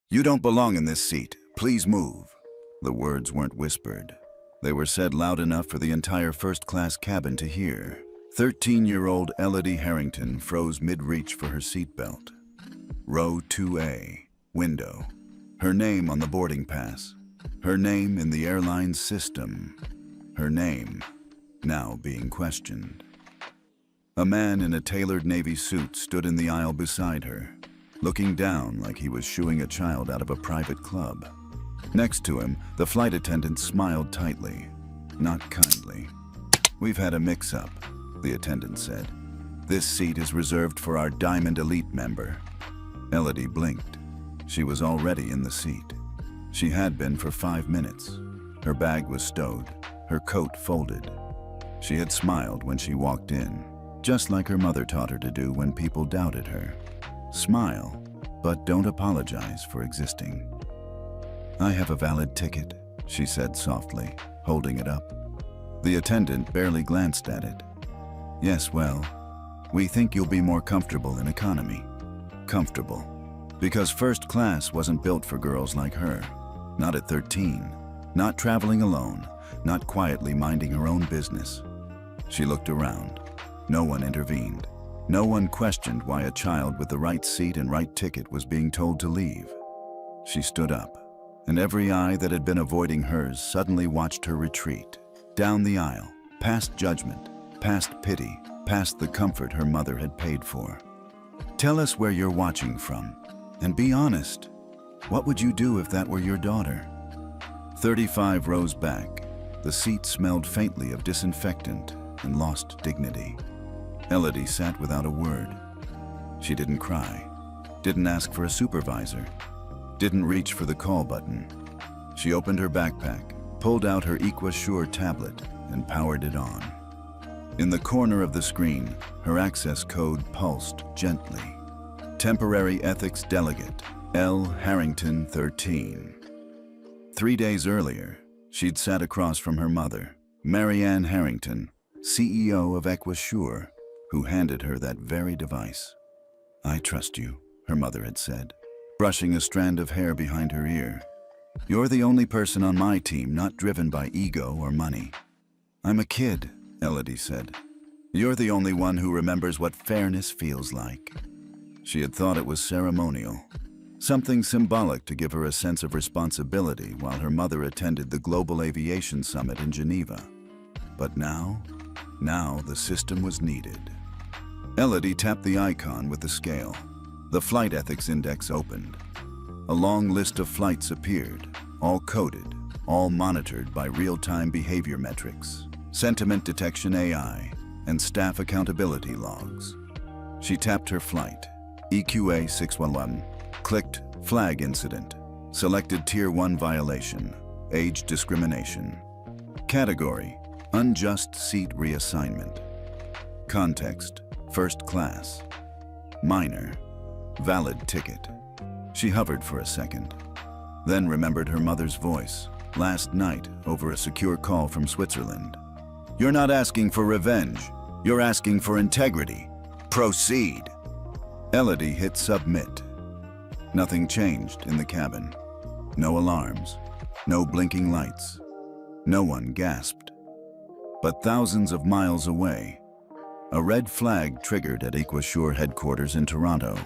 "You don't belong in this seat. Please move." The words weren't whispered. They were said loud enough for the entire first-class cabin to hear. 13-year-old Elodie Harrington froze mid-reach for her seatbelt. Row 2A, window. Her name on the boarding pass. Her name in the airline's system. Her name now being questioned. A man in a tailored navy suit stood in the aisle beside her, looking down like he was shooing a child out of a private club. Next to him, the flight attendant smiled tightly, not kindly. "We've had a mix-up," the attendant said. "This seat is reserved for our Diamond Elite member." Elodie blinked. She was already in the seat. She had been for 5 minutes. Her bag was stowed, her coat folded. She had smiled when she walked in, just like her mother taught her to do when people doubted her. Smile, but don't apologize for existing. "I have a valid ticket," she said softly, holding it up. The attendant barely glanced at it. "Yes, well, we think you'll be more comfortable in economy." Comfortable. Because first class wasn't built for girls like her. Not at 13. Not traveling alone. Not quietly minding her own business. She looked around. No one intervened. No one questioned why a child with the right seat and right ticket was being told to leave. She stood up, and every eye that had been avoiding hers suddenly watched her retreat. Down the aisle, past judgment, past pity, past the comfort her mother had paid for. "Tell us where you're watching from, and be honest. What would you do if that were your daughter?" 35 rows back, the seat smelled faintly of disinfectant and lost dignity. Elodie sat without a word. She didn't cry, didn't ask for a supervisor, didn't reach for the call button. She opened her backpack, pulled out her EquaSure tablet, and powered it on. In the corner of the screen, her access code pulsed gently. Temporary Ethics Delegate, L. Harrington 13. 3 days earlier, she'd sat across from her mother, Marianne Harrington, CEO of EquaSure, who handed her that very device. "I trust you," her mother had said, brushing a strand of hair behind her ear. "You're the only person on my team not driven by ego or money." "I'm a kid," Elodie said. "You're the only one who remembers what fairness feels like." She had thought it was ceremonial, something symbolic to give her a sense of responsibility while her mother attended the Global Aviation Summit in Geneva. But now the system was needed. Elodie tapped the icon with the scale. The Flight Ethics Index opened. A long list of flights appeared, all coded, all monitored by real-time behavior metrics, sentiment detection AI, and staff accountability logs. She tapped her flight, EQA 611, clicked Flag Incident, selected Tier 1 violation, age discrimination. Category, unjust seat reassignment. Context, first class. Minor, valid ticket. She hovered for a second, then remembered her mother's voice, last night over a secure call from Switzerland. "You're not asking for revenge. You're asking for integrity. Proceed." Elodie hit submit. Nothing changed in the cabin. No alarms, no blinking lights. No one gasped. But thousands of miles away, a red flag triggered at EquaSure headquarters in Toronto,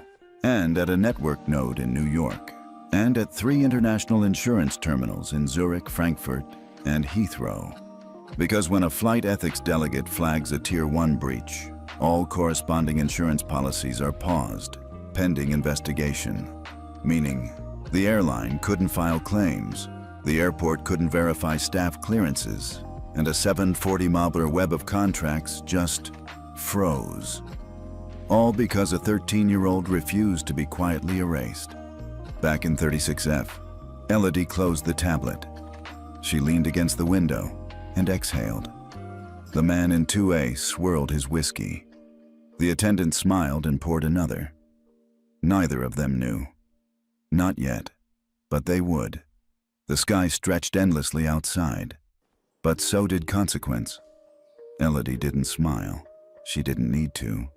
and at a network node in New York, and at 3 international insurance terminals in Zurich, Frankfurt, and Heathrow. Because when a flight ethics delegate flags a Tier 1 breach, all corresponding insurance policies are paused, pending investigation. Meaning, the airline couldn't file claims, the airport couldn't verify staff clearances, and a 740-mile web of contracts just froze. All because a 13-year-old refused to be quietly erased. Back in 36F, Elodie closed the tablet. She leaned against the window and exhaled. The man in 2A swirled his whiskey. The attendant smiled and poured another. Neither of them knew. Not yet, but they would. The sky stretched endlessly outside, but so did consequence. Elodie didn't smile. She didn't need to.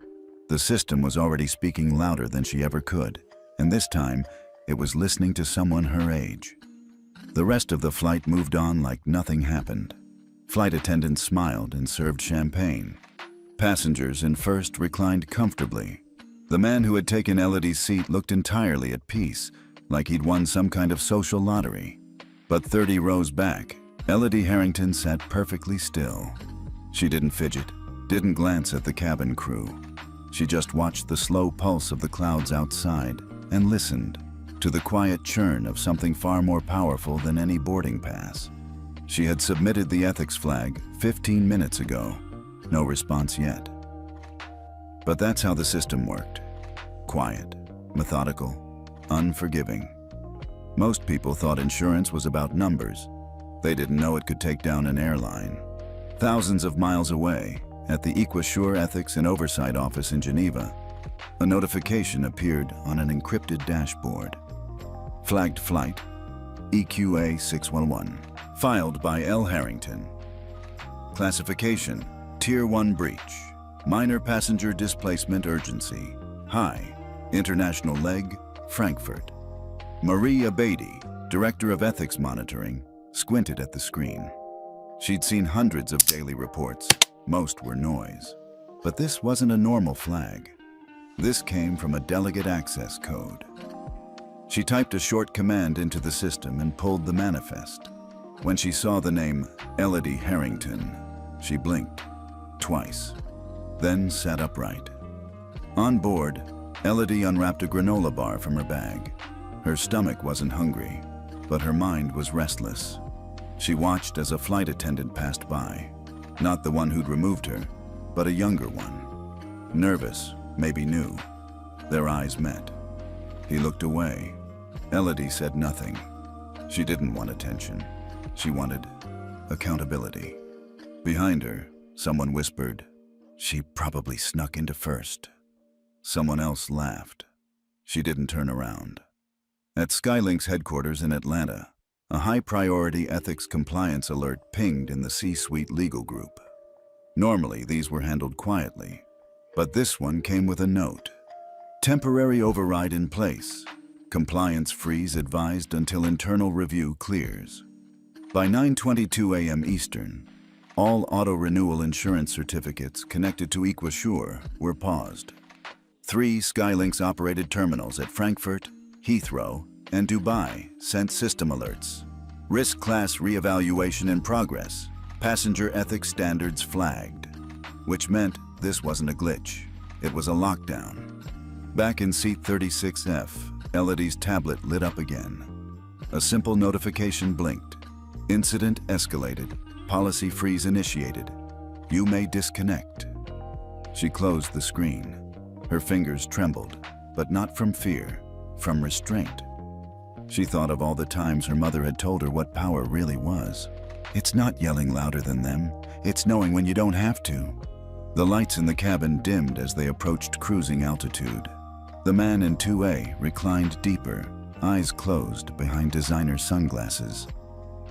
The system was already speaking louder than she ever could, and this time, it was listening to someone her age. The rest of the flight moved on like nothing happened. Flight attendants smiled and served champagne. Passengers in first reclined comfortably. The man who had taken Elodie's seat looked entirely at peace, like he'd won some kind of social lottery. But 30 rows back, Elodie Harrington sat perfectly still. She didn't fidget, didn't glance at the cabin crew. She just watched the slow pulse of the clouds outside and listened to the quiet churn of something far more powerful than any boarding pass. She had submitted the ethics flag 15 minutes ago. No response yet. But that's how the system worked. Quiet, methodical, unforgiving. Most people thought insurance was about numbers. They didn't know it could take down an airline. Thousands of miles away, at the EquiSure Ethics and Oversight Office in Geneva, a notification appeared on an encrypted dashboard. Flagged flight, EQA 611, filed by L. Harrington. Classification, Tier 1 breach, minor passenger displacement urgency, high, international leg, Frankfurt. Marie Abadi, Director of Ethics Monitoring, squinted at the screen. She'd seen hundreds of daily reports. Most were noise. But this wasn't a normal flag. This came from a delegate access code. She typed a short command into the system and pulled the manifest. When she saw the name Elodie Harrington, she blinked twice, then sat upright. On board, Elodie unwrapped a granola bar from her bag. Her stomach wasn't hungry, but her mind was restless. She watched as a flight attendant passed by. Not the one who'd removed her, but a younger one. Nervous, maybe new. Their eyes met. He looked away. Elodie said nothing. She didn't want attention. She wanted accountability. Behind her, someone whispered, "She probably snuck into first." Someone else laughed. She didn't turn around. At Skylink's headquarters in Atlanta, a high-priority ethics compliance alert pinged in the C-suite legal group. Normally, these were handled quietly, but this one came with a note. Temporary override in place. Compliance freeze advised until internal review clears. By 9:22 a.m. Eastern, all auto-renewal insurance certificates connected to EquiSure were paused. 3 Skylinks operated terminals at Frankfurt, Heathrow, and Dubai sent system alerts. Risk class reevaluation in progress. Passenger ethics standards flagged. Which meant this wasn't a glitch. It was a lockdown. Back in seat 36F, Elodie's tablet lit up again. A simple notification blinked. Incident escalated. Policy freeze initiated. You may disconnect. She closed the screen. Her fingers trembled, but not from fear, from restraint. She thought of all the times her mother had told her what power really was. It's not yelling louder than them. It's knowing when you don't have to. The lights in the cabin dimmed as they approached cruising altitude. The man in 2A reclined deeper, eyes closed behind designer sunglasses.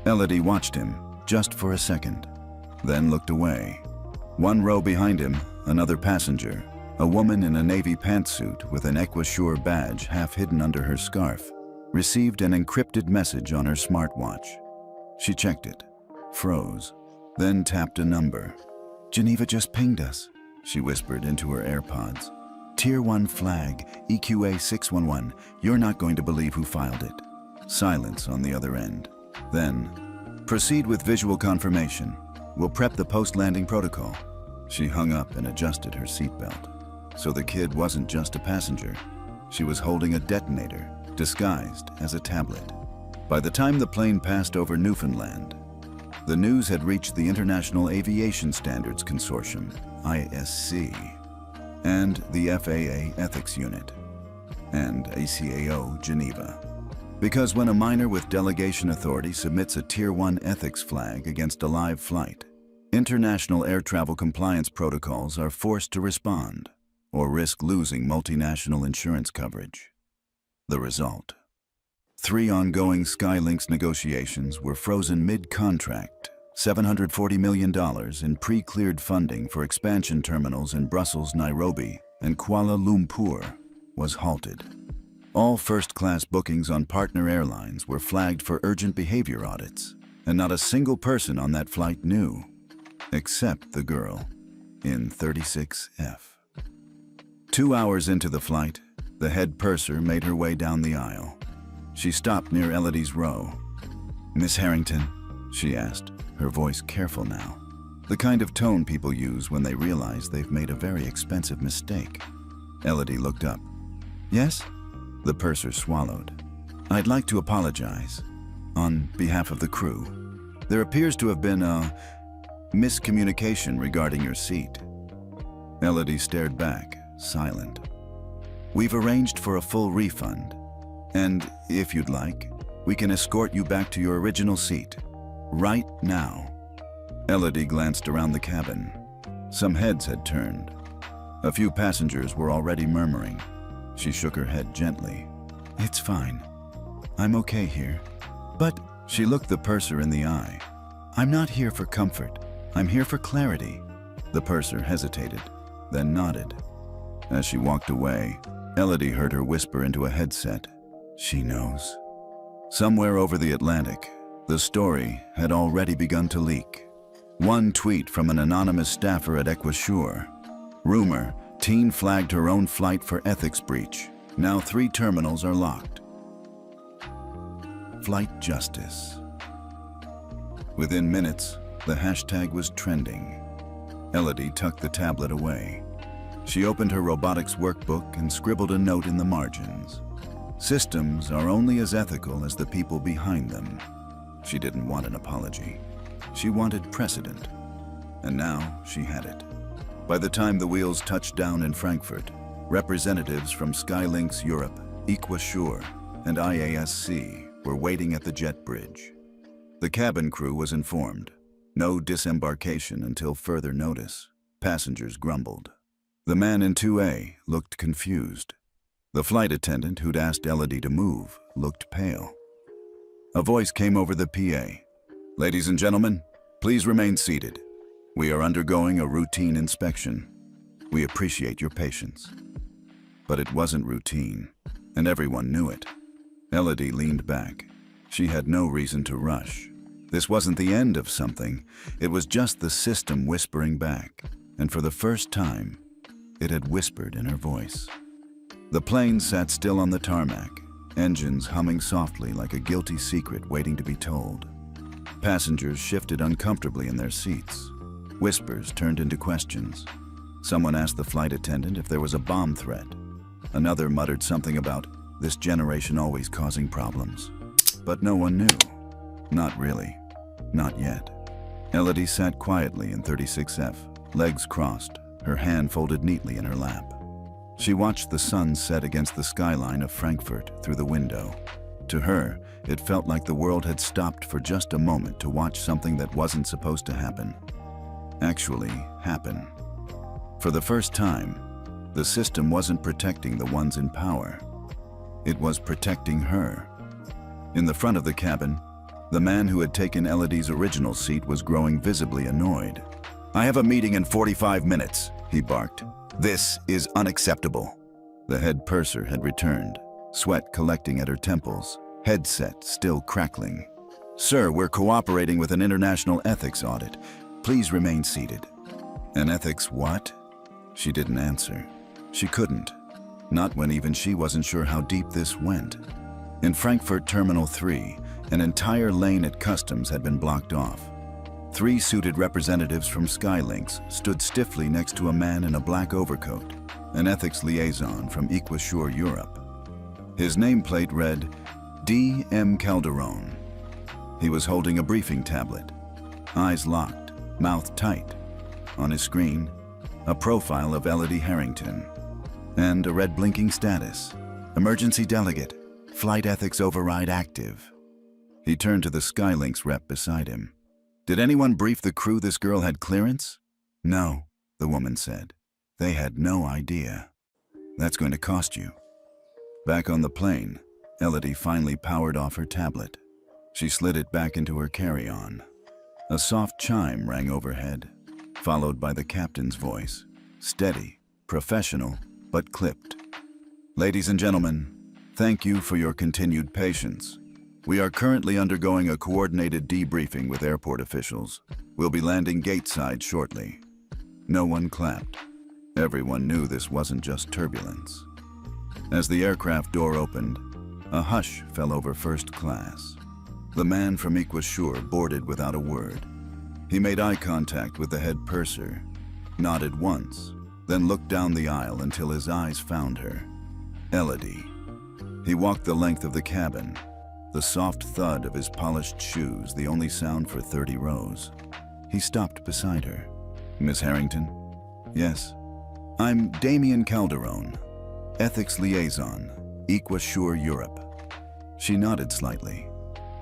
Elodie watched him, just for a second, then looked away. 1 row behind him, another passenger, a woman in a navy pantsuit with an EquiSure badge half hidden under her scarf, received an encrypted message on her smartwatch. She checked it, froze, then tapped a number. "Geneva just pinged us," she whispered into her AirPods. "Tier 1 flag, EQA 611. You're not going to believe who filed it." Silence on the other end. Then, "Proceed with visual confirmation. We'll prep the post-landing protocol." She hung up and adjusted her seatbelt. So the kid wasn't just a passenger. She was holding a detonator, disguised as a tablet. By the time the plane passed over Newfoundland, the news had reached the International Aviation Standards Consortium, ISC, and the FAA Ethics Unit, and ACAO Geneva. Because when a minor with delegation authority submits a Tier 1 ethics flag against a live flight, international air travel compliance protocols are forced to respond, or risk losing multinational insurance coverage. The result: 3 ongoing Skylinks negotiations were frozen mid-contract. $740 million in pre-cleared funding for expansion terminals in Brussels, Nairobi, and Kuala Lumpur was halted. All first-class bookings on partner airlines were flagged for urgent behavior audits, and not a single person on that flight knew, except the girl in 36F. 2 hours into the flight, the head purser made her way down the aisle. She stopped near Elodie's row. "Miss Harrington?" she asked, her voice careful now, the kind of tone people use when they realize they've made a very expensive mistake. Elodie looked up. "Yes?" The purser swallowed. "I'd like to apologize on behalf of the crew. There appears to have been a miscommunication regarding your seat." Elodie stared back, silent. "We've arranged for a full refund, and if you'd like, we can escort you back to your original seat, right now." Elodie glanced around the cabin. Some heads had turned. A few passengers were already murmuring. She shook her head gently. "It's fine. I'm okay here." "But," she looked the purser in the eye, "I'm not here for comfort. I'm here for clarity." The purser hesitated, then nodded. As she walked away, Elodie heard her whisper into a headset, "She knows." Somewhere over the Atlantic, the story had already begun to leak. One tweet from an anonymous staffer at Equasure. Rumor, teen flagged her own flight for ethics breach. Now 3 terminals are locked. Flight justice. Within minutes, the hashtag was trending. Elodie tucked the tablet away. She opened her robotics workbook and scribbled a note in the margins. Systems are only as ethical as the people behind them. She didn't want an apology. She wanted precedent. And now she had it. By the time the wheels touched down in Frankfurt, representatives from Skylinks Europe, Equasure, and IASC were waiting at the jet bridge. The cabin crew was informed. No disembarkation until further notice. Passengers grumbled. The man in 2A looked confused. The flight attendant who'd asked Elodie to move looked pale. A voice came over the PA. "Ladies and gentlemen, please remain seated. We are undergoing a routine inspection. We appreciate your patience." But it wasn't routine, and everyone knew it. Elodie leaned back. She had no reason to rush. This wasn't the end of something. It was just the system whispering back, and for the first time, it had whispered in her voice. The plane sat still on the tarmac, engines humming softly like a guilty secret waiting to be told. Passengers shifted uncomfortably in their seats. Whispers turned into questions. Someone asked the flight attendant if there was a bomb threat. Another muttered something about this generation always causing problems. But no one knew. Not really. Not yet. Elodie sat quietly in 36F, legs crossed, her hand folded neatly in her lap. She watched the sun set against the skyline of Frankfurt through the window. To her, it felt like the world had stopped for just a moment to watch something that wasn't supposed to happen. Actually happen. For the first time, the system wasn't protecting the ones in power. It was protecting her. In the front of the cabin, the man who had taken Elodie's original seat was growing visibly annoyed. "I have a meeting in 45 minutes, he barked. "This is unacceptable." The head purser had returned, sweat collecting at her temples, headset still crackling. "Sir, we're cooperating with an international ethics audit. Please remain seated." "An ethics what?" She didn't answer. She couldn't. Not when even she wasn't sure how deep this went. In Frankfurt Terminal 3, an entire lane at customs had been blocked off. 3 suited representatives from Skylinks stood stiffly next to a man in a black overcoat, an ethics liaison from Equasure Europe. His nameplate read, D.M. Calderon. He was holding a briefing tablet, eyes locked, mouth tight. On his screen, a profile of Elodie Harrington, and a red blinking status, Emergency Delegate, Flight Ethics Override Active. He turned to the Skylinks rep beside him. "Did anyone brief the crew this girl had clearance?" "No," the woman said. "They had no idea." "That's going to cost you." Back on the plane, Elodie finally powered off her tablet. She slid it back into her carry-on. A soft chime rang overhead, followed by the captain's voice, steady, professional, but clipped. "Ladies and gentlemen, Thank you for your continued patience. We are currently undergoing a coordinated debriefing with airport officials. We'll be landing gateside shortly. No one clapped. Everyone knew this wasn't just turbulence. As the aircraft door opened, a hush fell over first class. The man from Equasure boarded without a word. He made eye contact with the head purser, nodded once, then looked down the aisle until his eyes found her. Elodie. He walked the length of the cabin, the soft thud of his polished shoes the only sound for 30 rows. He stopped beside her. Miss Harrington? Yes. I'm Damien Calderon, Ethics Liaison, Equasure Europe. She nodded slightly.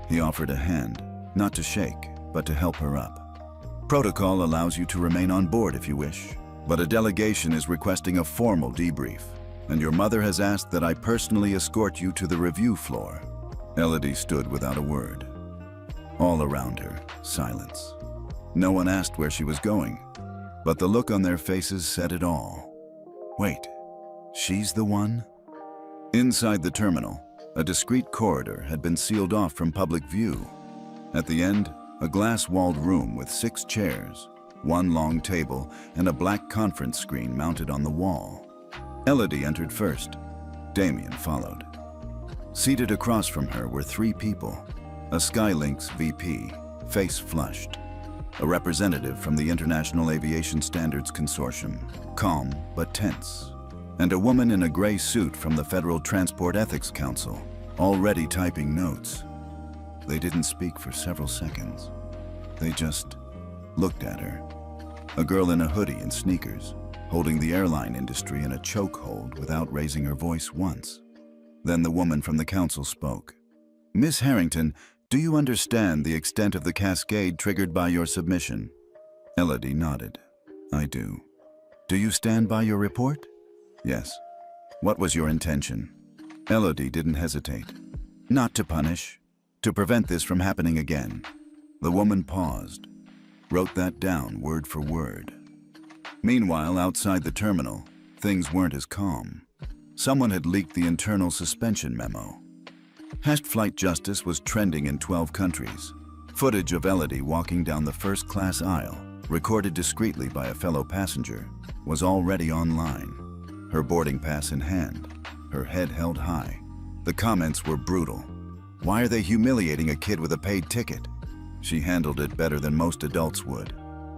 He offered a hand, not to shake, but to help her up. Protocol allows you to remain on board if you wish, but a delegation is requesting a formal debrief, and your mother has asked that I personally escort you to the review floor. Elodie stood without a word. All around her, silence. No one asked where she was going, but the look on their faces said it all. Wait, she's the one? Inside the terminal, a discreet corridor had been sealed off from public view. At the end, a glass-walled room with 6 chairs, 1 long table, and a black conference screen mounted on the wall. Elodie entered first. Damien followed. Seated across from her were 3 people. A Skylinks VP, face flushed. A representative from the International Aviation Standards Consortium, calm but tense. And a woman in a gray suit from the Federal Transport Ethics Council, already typing notes. They didn't speak for several seconds. They just looked at her. A girl in a hoodie and sneakers, holding the airline industry in a chokehold without raising her voice once. Then the woman from the council spoke. Miss Harrington, do you understand the extent of the cascade triggered by your submission? Elodie nodded. I do. Do you stand by your report? Yes. What was your intention? Elodie didn't hesitate. Not to punish, to prevent this from happening again. The woman paused, wrote that down word for word. Meanwhile, outside the terminal, things weren't as calm. Someone had leaked the internal suspension memo. Flight justice was trending in 12 countries. Footage of Elodie walking down the first-class aisle, recorded discreetly by a fellow passenger, was already online. Her boarding pass in hand, her head held high. The comments were brutal. Why are they humiliating a kid with a paid ticket? She handled it better than most adults would.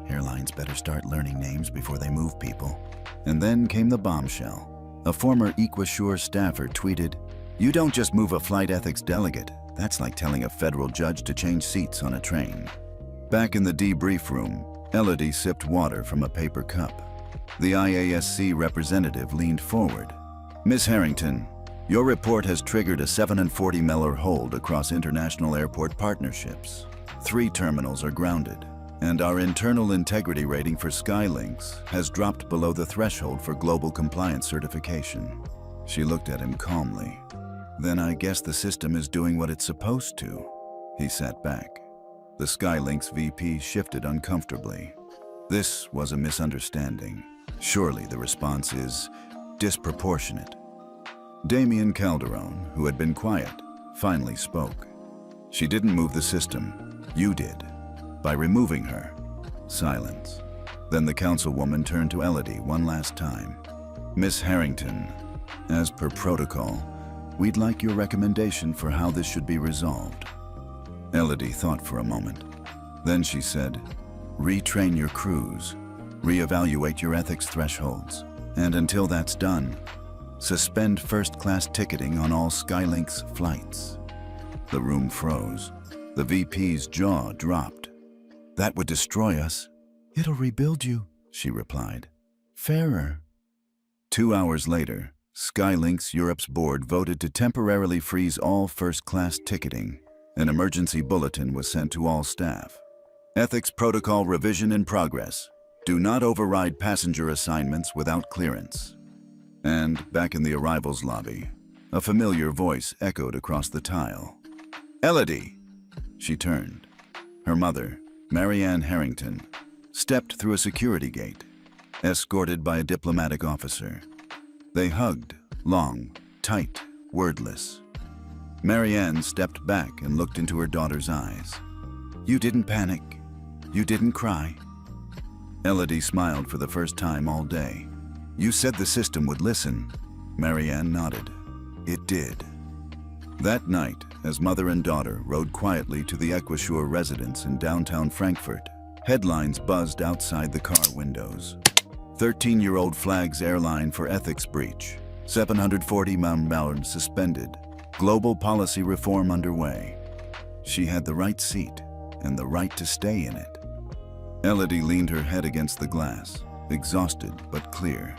Airlines better start learning names before they move people. And then came the bombshell. A former Equasure staffer tweeted, "You don't just move a flight ethics delegate. That's like telling a federal judge to change seats on a train." Back in the debrief room, Elodie sipped water from a paper cup. The IASC representative leaned forward. Miss Harrington, your report has triggered a 740 Meller hold across international airport partnerships. 3 terminals are grounded, and our internal integrity rating for Skylinks has dropped below the threshold for global compliance certification. She looked at him calmly. Then I guess the system is doing what it's supposed to. He sat back. The Skylinks VP shifted uncomfortably. This was a misunderstanding. Surely the response is disproportionate. Damien Calderon, who had been quiet, finally spoke. She didn't move the system. You did. By removing her. Silence. Then the councilwoman turned to Elodie one last time. Miss Harrington, as per protocol, we'd like your recommendation for how this should be resolved. Elodie thought for a moment. Then she said, retrain your crews, reevaluate your ethics thresholds, and until that's done, suspend first-class ticketing on all Skylinks flights. The room froze. The VP's jaw dropped. That would destroy us. It'll rebuild you, she replied. Fairer. 2 hours later, Skylinks Europe's board voted to temporarily freeze all first-class ticketing. An emergency bulletin was sent to all staff. Ethics protocol revision in progress. Do not override passenger assignments without clearance. And back in the arrivals lobby, a familiar voice echoed across the tile. Elodie! She turned. Her mother, Marianne Harrington, stepped through a security gate, escorted by a diplomatic officer. They hugged, long, tight, wordless. Marianne stepped back and looked into her daughter's eyes. "You didn't panic. You didn't cry." Elodie smiled for the first time all day. "You said the system would listen." Marianne nodded. "It did." That night, as mother and daughter rode quietly to the Equisure residence in downtown Frankfurt, headlines buzzed outside the car windows. 13-year-old flags airline for ethics breach. 740 million suspended. Global policy reform underway. She had the right seat and the right to stay in it. Elodie leaned her head against the glass, exhausted but clear.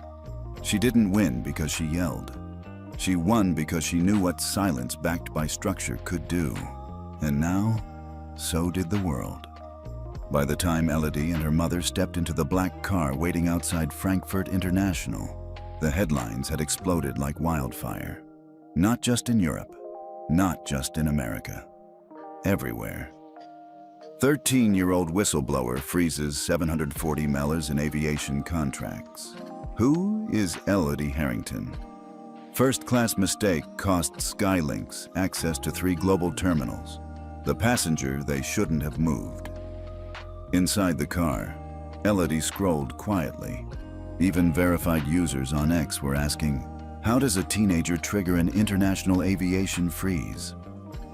She didn't win because she yelled. She won because she knew what silence backed by structure could do. And now, so did the world. By the time Elodie and her mother stepped into the black car waiting outside Frankfurt International, the headlines had exploded like wildfire. Not just in Europe, not just in America. Everywhere. 13-year-old whistleblower freezes 740 million in aviation contracts. Who is Elodie Harrington? First-class mistake cost Skylinks access to 3 global terminals. The passenger they shouldn't have moved. Inside the car, Elodie scrolled quietly. Even verified users on X were asking, how does a teenager trigger an international aviation freeze?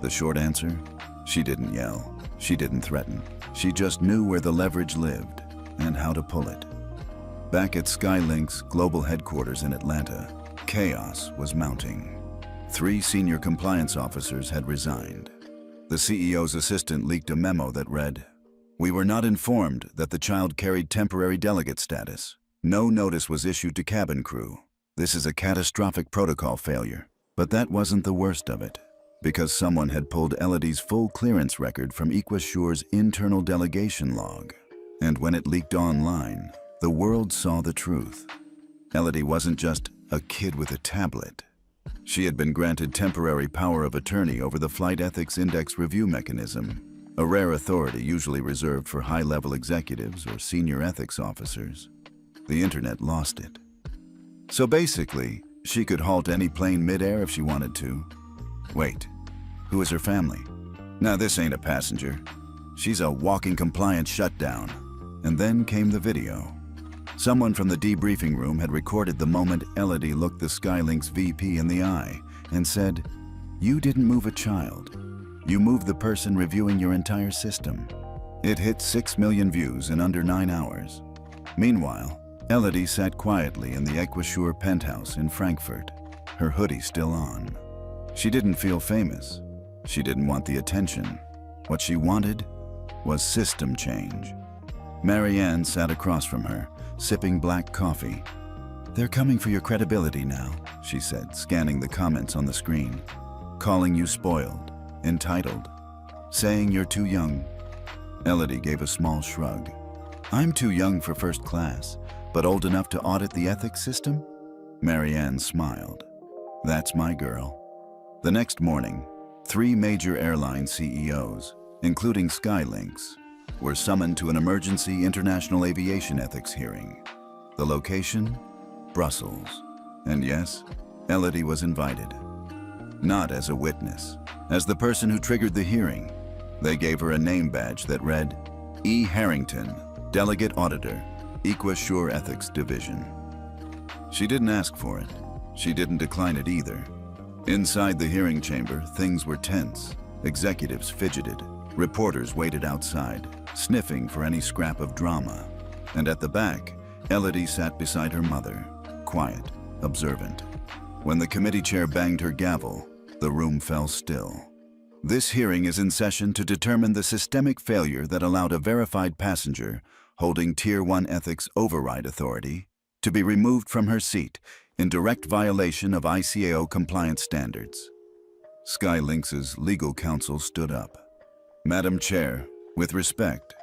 The short answer? She didn't yell. She didn't threaten. She just knew where the leverage lived and how to pull it. Back at Skylink's global headquarters in Atlanta, chaos was mounting. 3 senior compliance officers had resigned. The CEO's assistant leaked a memo that read, "We were not informed that the child carried temporary delegate status. No notice was issued to cabin crew. This is a catastrophic protocol failure." But that wasn't the worst of it, because someone had pulled Elodie's full clearance record from Equisure's internal delegation log. And when it leaked online, the world saw the truth. Elodie wasn't just a kid with a tablet. She had been granted temporary power of attorney over the Flight Ethics Index review mechanism, a rare authority usually reserved for high-level executives or senior ethics officers. The internet lost it. So basically, she could halt any plane mid-air if she wanted to. Wait, who is her family? Now this ain't a passenger. She's a walking compliance shutdown. And then came the video. Someone from the debriefing room had recorded the moment Elodie looked the Skylinks VP in the eye and said, "You didn't move a child. You moved the person reviewing your entire system." It hit 6 million views in under 9 hours. Meanwhile, Elodie sat quietly in the Equisure penthouse in Frankfurt, her hoodie still on. She didn't feel famous. She didn't want the attention. What she wanted was system change. Marianne sat across from her, sipping black coffee. "They're coming for your credibility now," she said, scanning the comments on the screen. "Calling you spoiled, entitled, saying you're too young." Elodie gave a small shrug. "I'm too young for first class, but old enough to audit the ethics system?" Marianne smiled. "That's my girl." The next morning, 3 major airline CEOs, including Skylinks, were summoned to an emergency international aviation ethics hearing. The location? Brussels. And yes, Elodie was invited. Not as a witness, as the person who triggered the hearing. They gave her a name badge that read, E. Harrington, Delegate Auditor, Equisure Ethics Division. She didn't ask for it. She didn't decline it either. Inside the hearing chamber, things were tense. Executives fidgeted. Reporters waited outside, sniffing for any scrap of drama. And at the back, Elodie sat beside her mother, quiet, observant. When the committee chair banged her gavel, the room fell still. This hearing is in session to determine the systemic failure that allowed a verified passenger holding Tier 1 ethics override authority to be removed from her seat in direct violation of ICAO compliance standards. Skylinks' legal counsel stood up. "Madam Chair, with respect,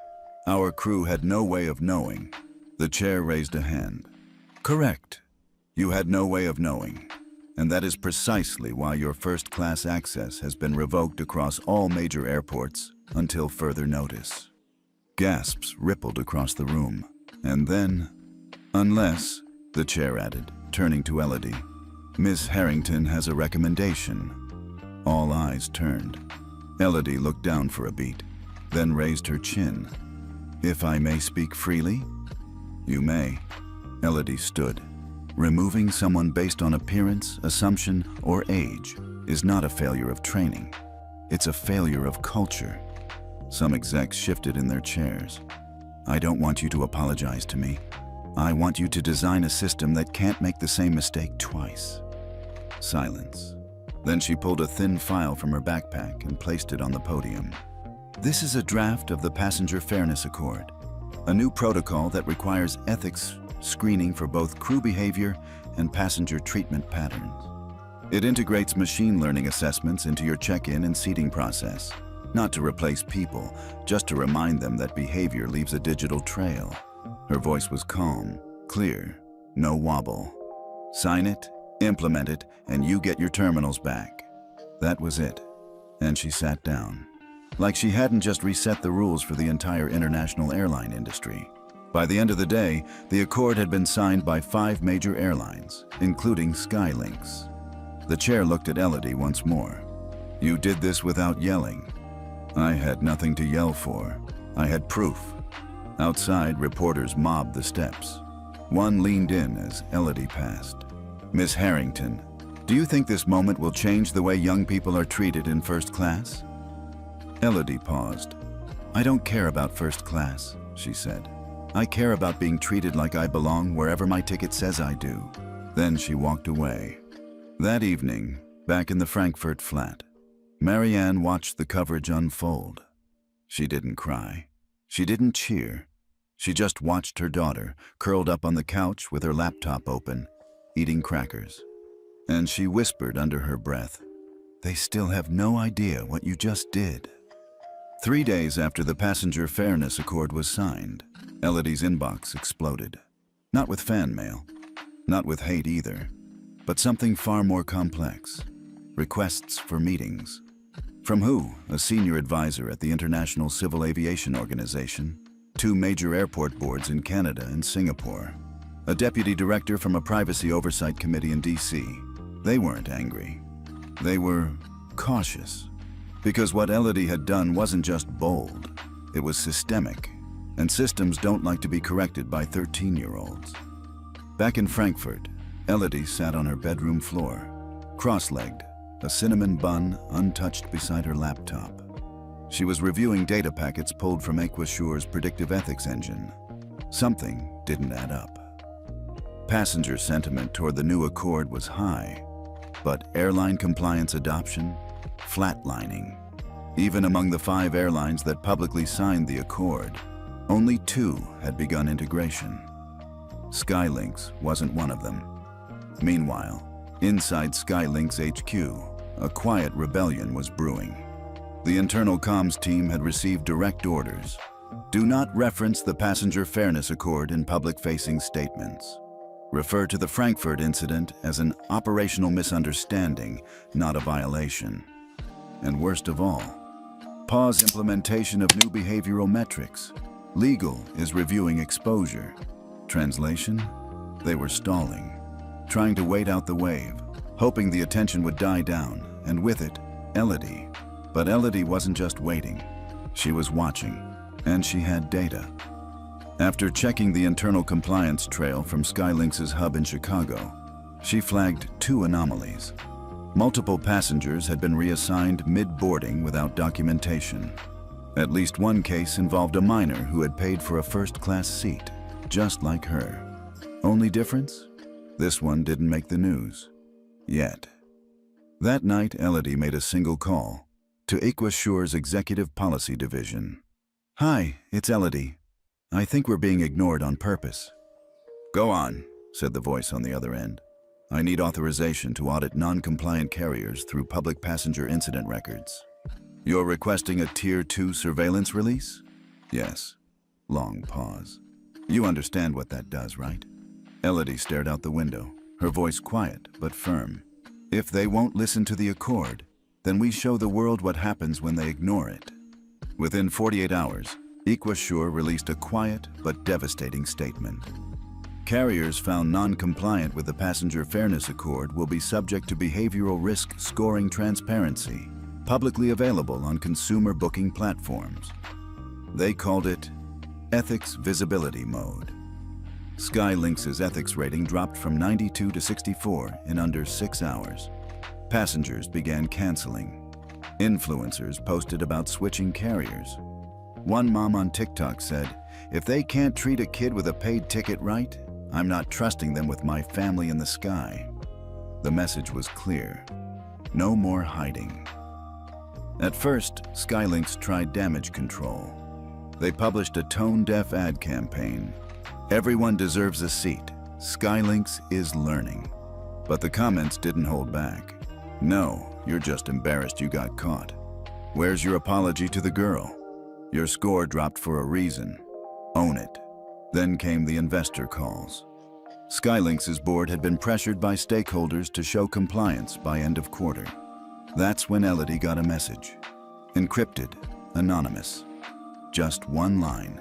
our crew had no way of knowing." The chair raised a hand. "Correct. You had no way of knowing. And that is precisely why your first-class access has been revoked across all major airports until further notice." Gasps rippled across the room. And then, "Unless," the chair added, turning to Elodie, Miss Harrington has a recommendation. All eyes turned. Elodie looked down for a beat, then raised her chin. If I may speak freely? You may. Elodie stood. Removing someone based on appearance, assumption, or age is not a failure of training. It's a failure of culture. Some execs shifted in their chairs. I don't want you to apologize to me. I want you to design a system that can't make the same mistake twice. Silence. Then she pulled a thin file from her backpack and placed it on the podium. This is a draft of the Passenger Fairness Accord, a new protocol that requires ethics screening for both crew behavior and passenger treatment patterns. It integrates machine learning assessments into your check-in and seating process, not to replace people, just to remind them that behavior leaves a digital trail. Her voice was calm, clear, no wobble. Sign it, implement it, and you get your terminals back. That was it. And she sat down. Like she hadn't just reset the rules for the entire international airline industry. By the end of the day, the accord had been signed by 5 major airlines, including Skylynx. The chair looked at Elodie once more. You did this without yelling. I had nothing to yell for. I had proof. Outside, reporters mobbed the steps. One leaned in as Elodie passed. Miss Harrington, do you think this moment will change the way young people are treated in first class? Elodie paused. I don't care about first class, she said. I care about being treated like I belong wherever my ticket says I do. Then she walked away. That evening, back in the Frankfurt flat, Marianne watched the coverage unfold. She didn't cry. She didn't cheer. She just watched her daughter, curled up on the couch with her laptop open, eating crackers. And she whispered under her breath, "They still have no idea what you just did." 3 days after the Passenger Fairness Accord was signed, Elodie's inbox exploded. Not with fan mail, not with hate either, but something far more complex. Requests for meetings. From who? A senior advisor at the International Civil Aviation Organization, 2 major airport boards in Canada and Singapore, a deputy director from a privacy oversight committee in DC. They weren't angry. They were cautious. Because what Elodie had done wasn't just bold, it was systemic, and systems don't like to be corrected by 13-year-olds. Back in Frankfurt, Elodie sat on her bedroom floor, cross-legged, a cinnamon bun untouched beside her laptop. She was reviewing data packets pulled from Aquassure's predictive ethics engine. Something didn't add up. Passenger sentiment toward the new accord was high, but airline compliance adoption, flatlining. Even among the 5 airlines that publicly signed the accord, only 2 had begun integration. Skylynx wasn't one of them. Meanwhile, inside Skylynx HQ, a quiet rebellion was brewing. The internal comms team had received direct orders. Do not reference the Passenger Fairness Accord in public-facing statements. Refer to the Frankfurt incident as an operational misunderstanding, not a violation. And worst of all, pause implementation of new behavioral metrics. Legal is reviewing exposure. Translation? They were stalling, trying to wait out the wave, hoping the attention would die down, and with it, Elodie. But Elodie wasn't just waiting. She was watching, and she had data. After checking the internal compliance trail from Skylynx's hub in Chicago, she flagged 2 anomalies. Multiple passengers had been reassigned mid-boarding without documentation. At least one case involved a minor who had paid for a first-class seat, just like her. Only difference? This one didn't make the news. Yet. That night, Elodie made a single call to Aquassure's Executive Policy Division. "Hi, it's Elodie. I think we're being ignored on purpose." "Go on," said the voice on the other end. "I need authorization to audit non-compliant carriers through public passenger incident records." "You're requesting a Tier 2 surveillance release?" "Yes." Long pause. "You understand what that does, right?" Elodie stared out the window, her voice quiet but firm. "If they won't listen to the accord, then we show the world what happens when they ignore it." Within 48 hours, Aquassure released a quiet but devastating statement. Carriers found non-compliant with the Passenger Fairness Accord will be subject to behavioral risk scoring transparency, publicly available on consumer booking platforms. They called it Ethics Visibility Mode. Skylynx's ethics rating dropped from 92 to 64 in under 6 hours. Passengers began canceling. Influencers posted about switching carriers. One mom on TikTok said, "If they can't treat a kid with a paid ticket right, I'm not trusting them with my family in the sky." The message was clear. No more hiding. At first, Skylynx tried damage control. They published a tone-deaf ad campaign. "Everyone deserves a seat. Skylynx is learning." But the comments didn't hold back. "No, you're just embarrassed you got caught. Where's your apology to the girl? Your score dropped for a reason. Own it." Then came the investor calls. Skylynx's board had been pressured by stakeholders to show compliance by end of quarter. That's when Elodie got a message. Encrypted, anonymous. Just one line.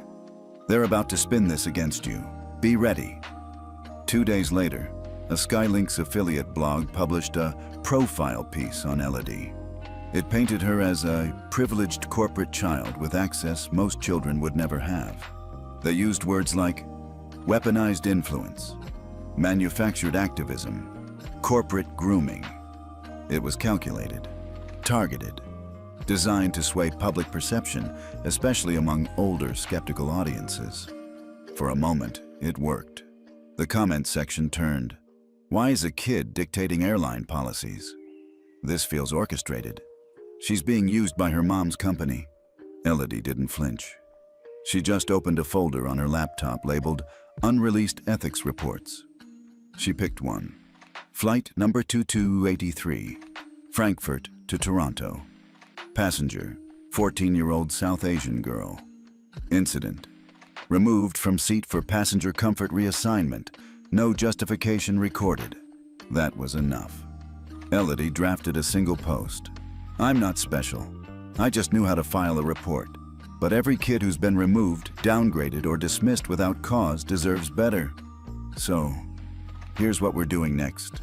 "They're about to spin this against you. Be ready." 2 days later, a Skylynx affiliate blog published a profile piece on Elodie. It painted her as a privileged corporate child with access most children would never have. They used words like weaponized influence, manufactured activism, corporate grooming. It was calculated, targeted, designed to sway public perception, especially among older, skeptical audiences. For a moment, it worked. The comment section turned. "Why is a kid dictating airline policies? This feels orchestrated. She's being used by her mom's company." Elodie didn't flinch. She just opened a folder on her laptop labeled Unreleased Ethics Reports. She picked one. Flight number 2283, Frankfurt to Toronto. Passenger, 14-year-old South Asian girl. Incident: removed from seat for passenger comfort reassignment. No justification recorded. That was enough. Elodie drafted a single post. "I'm not special. I just knew how to file a report. But every kid who's been removed, downgraded, or dismissed without cause deserves better. So, here's what we're doing next."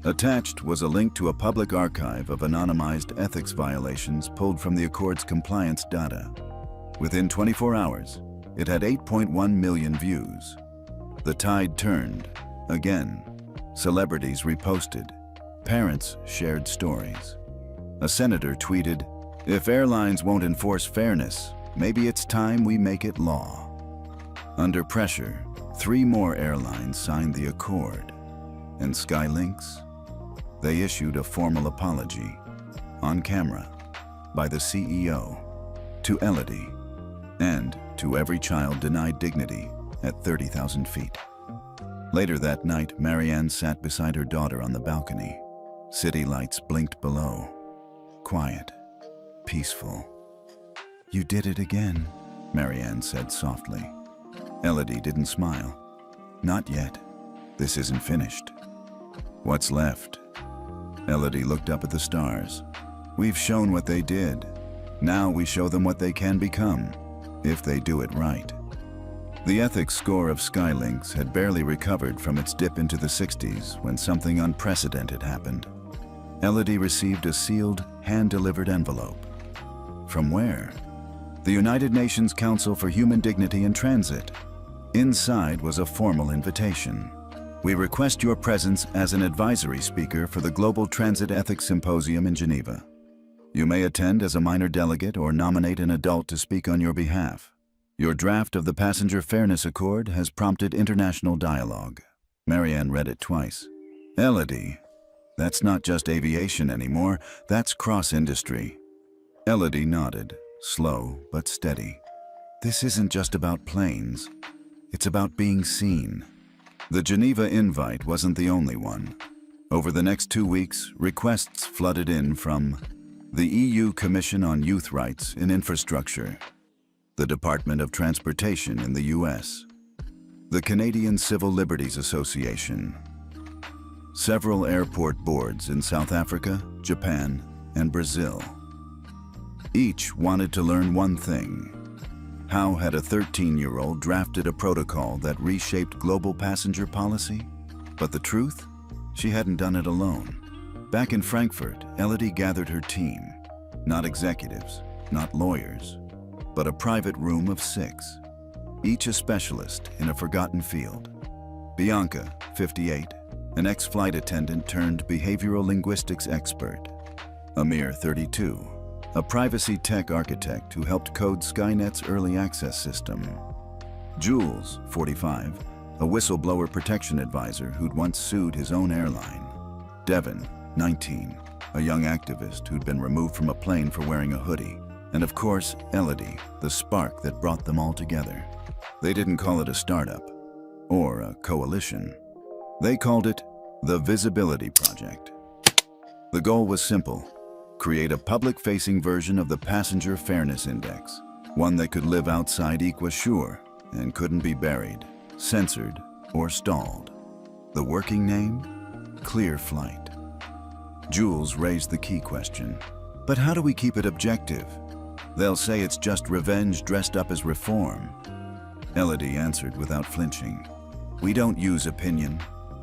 Attached was a link to a public archive of anonymized ethics violations pulled from the Accord's compliance data. Within 24 hours, it had 8.1 million views. The tide turned. Again, celebrities reposted. Parents shared stories. A senator tweeted, "If airlines won't enforce fairness, maybe it's time we make it law." Under pressure, 3 more airlines signed the Accord. And Skylynx? They issued a formal apology, on camera, by the CEO, to Elodie, and to every child denied dignity at 30,000 feet. Later that night, Marianne sat beside her daughter on the balcony. City lights blinked below. Quiet. Peaceful. "You did it again," Marianne said softly. Elodie didn't smile. "Not yet. This isn't finished." "What's left?" Elodie looked up at the stars. "We've shown what they did. Now we show them what they can become, if they do it right." The ethics score of Skylynx had barely recovered from its dip into the 60s when something unprecedented happened. Elodie received a sealed, hand-delivered envelope. From where? The United Nations Council for Human Dignity in Transit. Inside was a formal invitation. "We request your presence as an advisory speaker for the Global Transit Ethics Symposium in Geneva. You may attend as a minor delegate or nominate an adult to speak on your behalf. Your draft of the Passenger Fairness Accord has prompted international dialogue." Marianne read it twice. "Elodie, that's not just aviation anymore, that's cross-industry." Elodie nodded, slow but steady. "This isn't just about planes. It's about being seen." The Geneva invite wasn't the only one. Over the next 2 weeks, requests flooded in from the EU Commission on Youth Rights in Infrastructure, the Department of Transportation in the US, the Canadian Civil Liberties Association, several airport boards in South Africa, Japan, and Brazil. Each wanted to learn one thing: How had a 13-year-old drafted a protocol that reshaped global passenger policy? But the truth? She hadn't done it alone. Back in Frankfurt, Elodie gathered her team. Not executives, not lawyers, but a private room of 6. Each a specialist in a forgotten field. Bianca, 58, an ex-flight attendant turned behavioral linguistics expert. Amir, 32, a privacy tech architect who helped code Skynet's early access system. Jules, 45, a whistleblower protection advisor who'd once sued his own airline. Devin, 19, a young activist who'd been removed from a plane for wearing a hoodie. And of course, Elodie, the spark that brought them all together. They didn't call it a startup or a coalition. They called it the Visibility Project. The goal was simple: create a public-facing version of the Passenger Fairness Index, one that could live outside Equasure and couldn't be buried, censored, or stalled. The working name? ClearFlight. Jules raised the key question. But how do we keep it objective? They'll say it's just revenge dressed up as reform. Elodie answered without flinching. We don't use opinion,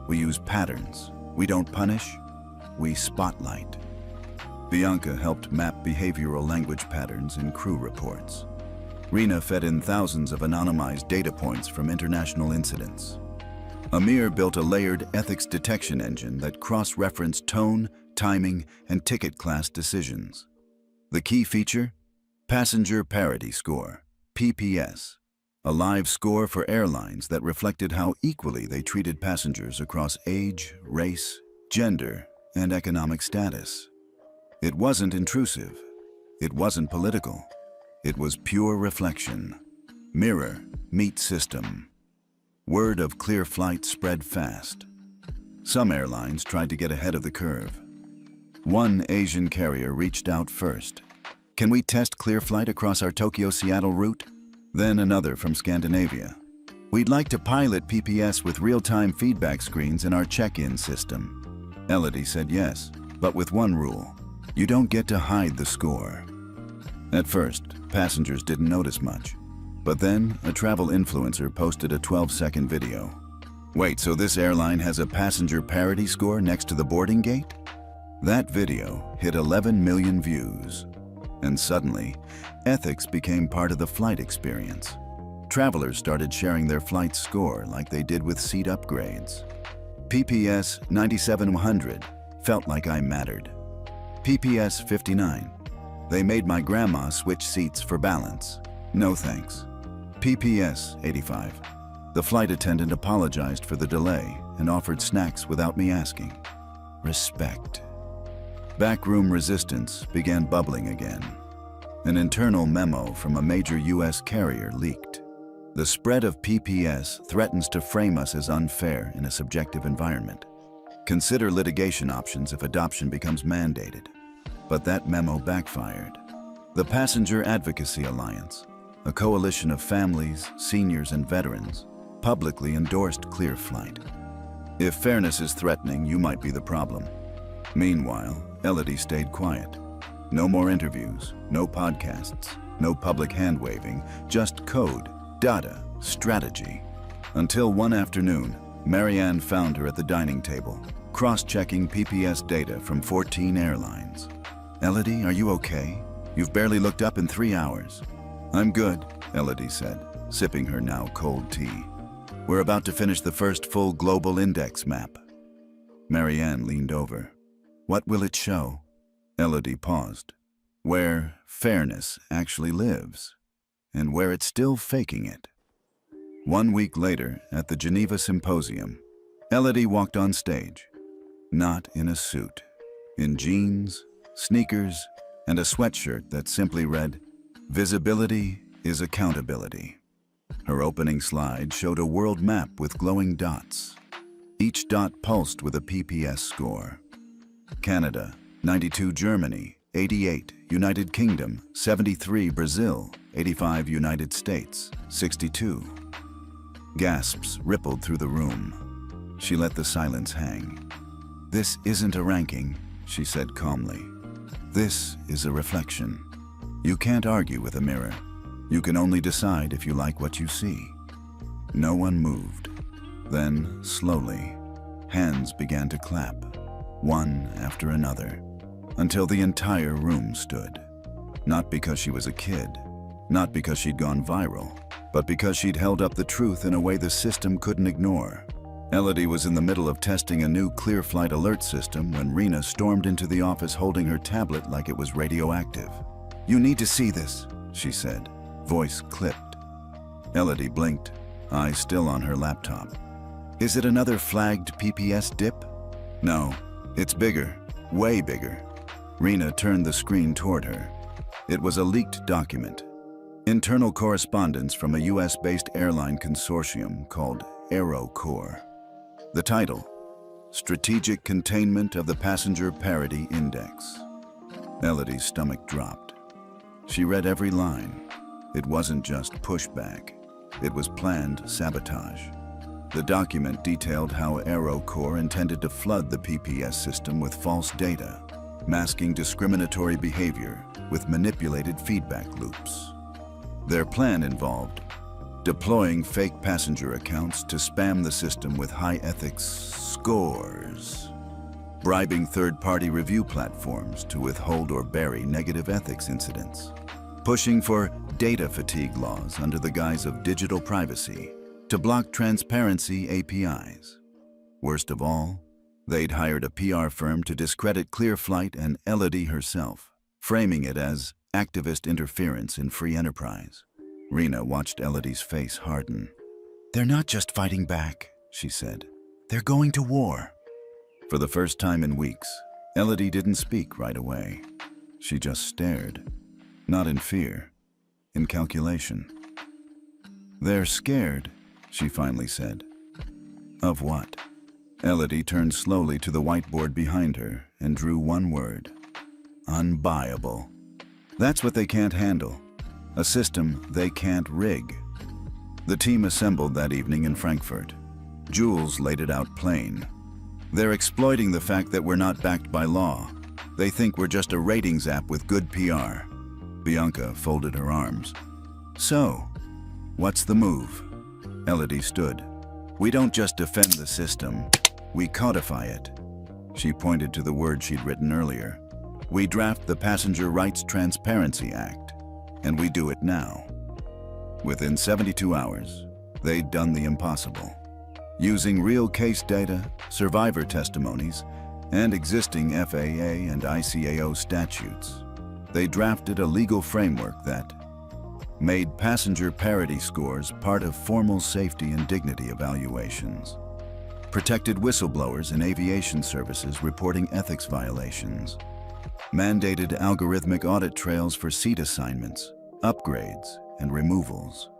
we use patterns. We don't punish, we spotlight. Bianca helped map behavioral language patterns in crew reports. Rena fed in thousands of anonymized data points from international incidents. Amir built a layered ethics detection engine that cross-referenced tone, timing, and ticket class decisions. The key feature? Passenger Parity Score, PPS, a live score for airlines that reflected how equally they treated passengers across age, race, gender, and economic status. It wasn't intrusive. It wasn't political. It was pure reflection. Mirror meet system. Word of ClearFlight spread fast. Some airlines tried to get ahead of the curve. One Asian carrier reached out first. Can we test ClearFlight across our Tokyo-Seattle route? Then another from Scandinavia. We'd like to pilot PPS with real-time feedback screens in our check-in system. Elodie said yes, but with one rule. You don't get to hide the score. At first, passengers didn't notice much. But then, a travel influencer posted a 12-second video. Wait, so this airline has a passenger parity score next to the boarding gate? That video hit 11 million views. And suddenly, ethics became part of the flight experience. Travelers started sharing their flight score like they did with seat upgrades. PPS 9700 felt like I mattered. PPS 59. They made my grandma switch seats for balance. No thanks. PPS 85. The flight attendant apologized for the delay and offered snacks without me asking. Respect. Backroom resistance began bubbling again. An internal memo from a major U.S. carrier leaked. The spread of PPS threatens to frame us as unfair in a subjective environment. Consider litigation options if adoption becomes mandated. But that memo backfired. The Passenger Advocacy Alliance, a coalition of families, seniors, and veterans, publicly endorsed ClearFlight. If fairness is threatening, you might be the problem. Meanwhile, Elodie stayed quiet. No more interviews, no podcasts, no public hand-waving, just code, data, strategy. Until one afternoon, Marianne found her at the dining table, cross-checking PPS data from 14 airlines. Elodie, are you okay? You've barely looked up in 3 hours. I'm good, Elodie said, sipping her now cold tea. We're about to finish the first full global index map. Marianne leaned over. What will it show? Elodie paused. Where fairness actually lives, and where it's still faking it. 1 week later, at the Geneva Symposium, Elodie walked on stage. Not in a suit. In jeans, sneakers, and a sweatshirt that simply read, "Visibility is accountability." Her opening slide showed a world map with glowing dots. Each dot pulsed with a PPS score. Canada, 92 Germany, 88 United Kingdom, 73 Brazil, 85 United States, 62. Gasps rippled through the room. She let the silence hang. This isn't a ranking, she said calmly. This is a reflection. You can't argue with a mirror. You can only decide if you like what you see. No one moved. Then, slowly, hands began to clap, one after another, until the entire room stood. Not because she was a kid, not because she'd gone viral, but because she'd held up the truth in a way the system couldn't ignore. Elodie was in the middle of testing a new ClearFlight alert system when Rena stormed into the office holding her tablet like it was radioactive. "You need to see this," she said, voice clipped. Elodie blinked, eyes still on her laptop. "Is it another flagged PPS dip?" "No, it's bigger, way bigger." Rena turned the screen toward her. It was a leaked document. Internal correspondence from a US-based airline consortium called AeroCorps. The title, Strategic Containment of the Passenger Parity Index. Elodie's stomach dropped. She read every line. It wasn't just pushback. It was planned sabotage. The document detailed how AeroCorps intended to flood the PPS system with false data, masking discriminatory behavior with manipulated feedback loops. Their plan involved deploying fake passenger accounts to spam the system with high ethics scores, bribing third-party review platforms to withhold or bury negative ethics incidents, pushing for data fatigue laws under the guise of digital privacy to block transparency APIs. Worst of all, they'd hired a PR firm to discredit ClearFlight and Elodie herself, framing it as activist interference in free enterprise. Rena watched Elodie's face harden. "They're not just fighting back," she said. "They're going to war." For the first time in weeks, Elodie didn't speak right away. She just stared, not in fear, in calculation. "They're scared," she finally said. "Of what?" Elodie turned slowly to the whiteboard behind her and drew one word. Unbuyable. That's what they can't handle. A system they can't rig. The team assembled that evening in Frankfurt. Jules laid it out plain. "They're exploiting the fact that we're not backed by law. They think we're just a ratings app with good PR." Bianca folded her arms. "So, what's the move?" Elodie stood. "We don't just defend the system, we codify it." She pointed to the word she'd written earlier. "We draft the Passenger Rights Transparency Act, and we do it now." Within 72 hours, they'd done the impossible. Using real case data, survivor testimonies, and existing FAA and ICAO statutes, they drafted a legal framework that made passenger parity scores part of formal safety and dignity evaluations, protected whistleblowers in aviation services reporting ethics violations, mandated algorithmic audit trails for seat assignments, upgrades, and removals,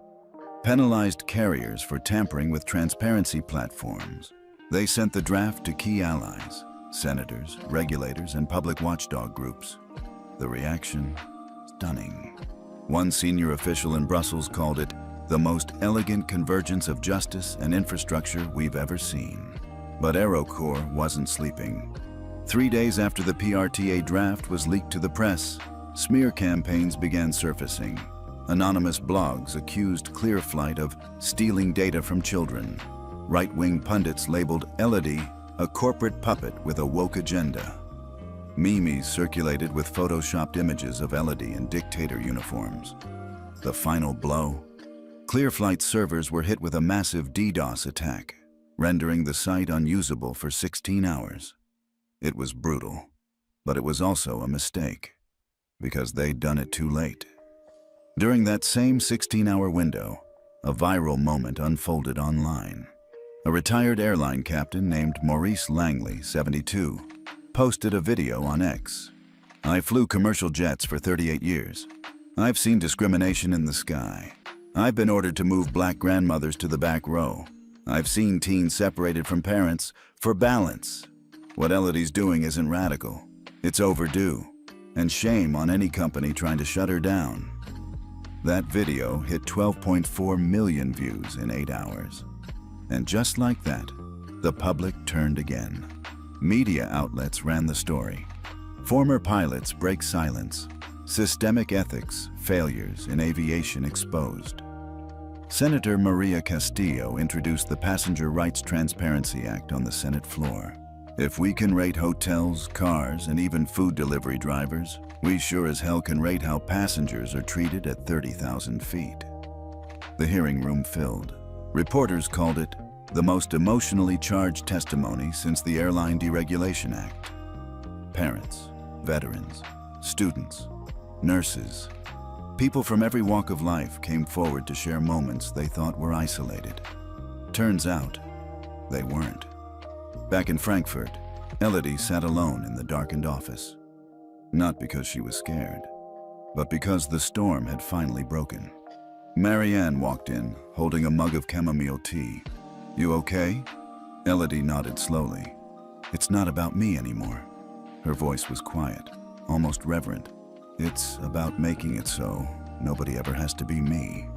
penalized carriers for tampering with transparency platforms. They sent the draft to key allies, senators, regulators, and public watchdog groups. The reaction? Stunning. One senior official in Brussels called it the most elegant convergence of justice and infrastructure we've ever seen. But AeroCorps wasn't sleeping. 3 days after the PRTA draft was leaked to the press, smear campaigns began surfacing. Anonymous blogs accused ClearFlight of stealing data from children. Right-wing pundits labeled Elodie a corporate puppet with a woke agenda. Memes circulated with photoshopped images of Elodie in dictator uniforms. The final blow? ClearFlight's servers were hit with a massive DDoS attack, rendering the site unusable for 16 hours. It was brutal, but it was also a mistake, because they'd done it too late. During that same 16-hour window, a viral moment unfolded online. A retired airline captain named Maurice Langley, 72, posted a video on X. "I flew commercial jets for 38 years. I've seen discrimination in the sky. I've been ordered to move black grandmothers to the back row. I've seen teens separated from parents for balance. What Elodie's doing isn't radical. It's overdue. And shame on any company trying to shut her down." That video hit 12.4 million views in 8 hours. And just like that, the public turned again. Media outlets ran the story. Former pilots break silence. Systemic ethics Failures in Aviation Exposed. Senator Maria Castillo introduced the Passenger Rights Transparency Act on the Senate floor. If we can rate hotels, cars, and even food delivery drivers, we sure as hell can rate how passengers are treated at 30,000 feet. The hearing room filled. Reporters called it the most emotionally charged testimony since the Airline Deregulation Act. Parents, veterans, students, nurses, people from every walk of life came forward to share moments they thought were isolated. Turns out, they weren't. Back in Frankfurt, Elodie sat alone in the darkened office. Not because she was scared, but because the storm had finally broken. Marianne walked in, holding a mug of chamomile tea. "You okay?" Elodie nodded slowly. "It's not about me anymore." Her voice was quiet, almost reverent. "It's about making it so nobody ever has to be me."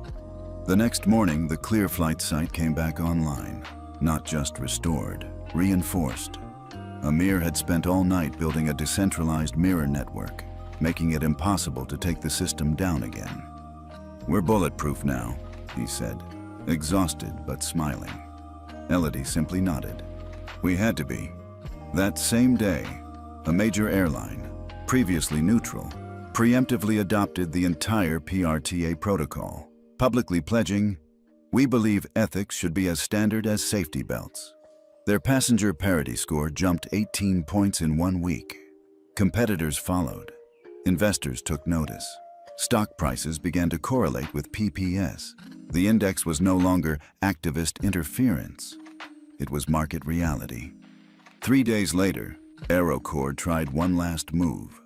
The next morning, the ClearFlight site came back online. Not just restored, reinforced. Amir had spent all night building a decentralized mirror network, making it impossible to take the system down again. "We're bulletproof now," he said, exhausted but smiling. Elodie simply nodded. "We had to be." That same day, a major airline, previously neutral, preemptively adopted the entire PRTA protocol, publicly pledging, "We believe ethics should be as standard as safety belts." Their passenger parity score jumped 18 points in 1 week. Competitors followed. Investors took notice. Stock prices began to correlate with PPS. The index was no longer activist interference. It was market reality. 3 days later, Aerocord tried one last move.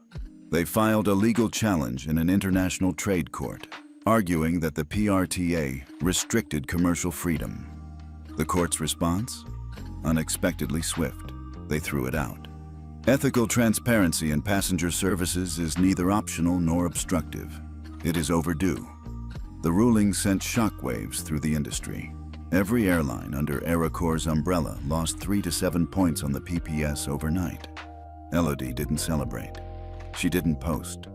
They filed a legal challenge in an international trade court, arguing that the PRTA restricted commercial freedom. The court's response? Unexpectedly swift. They threw it out. Ethical transparency in passenger services is neither optional nor obstructive. It is overdue. The ruling sent shockwaves through the industry. Every airline under Aerocord's umbrella lost 3 to 7 points on the PPS overnight. Elodie didn't celebrate. She didn't post.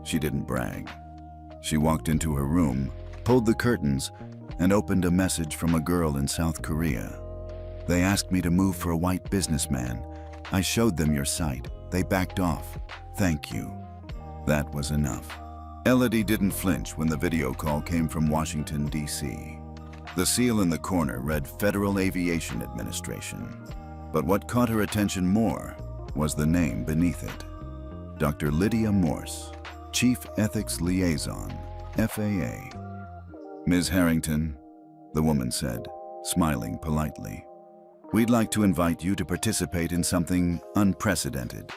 She didn't brag. She walked into her room, pulled the curtains, and opened a message from a girl in South Korea. "They asked me to move for a white businessman. I showed them your site. They backed off. Thank you." That was enough. Elodie didn't flinch when the video call came from Washington, D.C. The seal in the corner read Federal Aviation Administration. But what caught her attention more was the name beneath it. Dr. Lydia Morse, Chief Ethics Liaison, FAA. "Ms. Harrington," the woman said, smiling politely, "we'd like to invite you to participate in something unprecedented."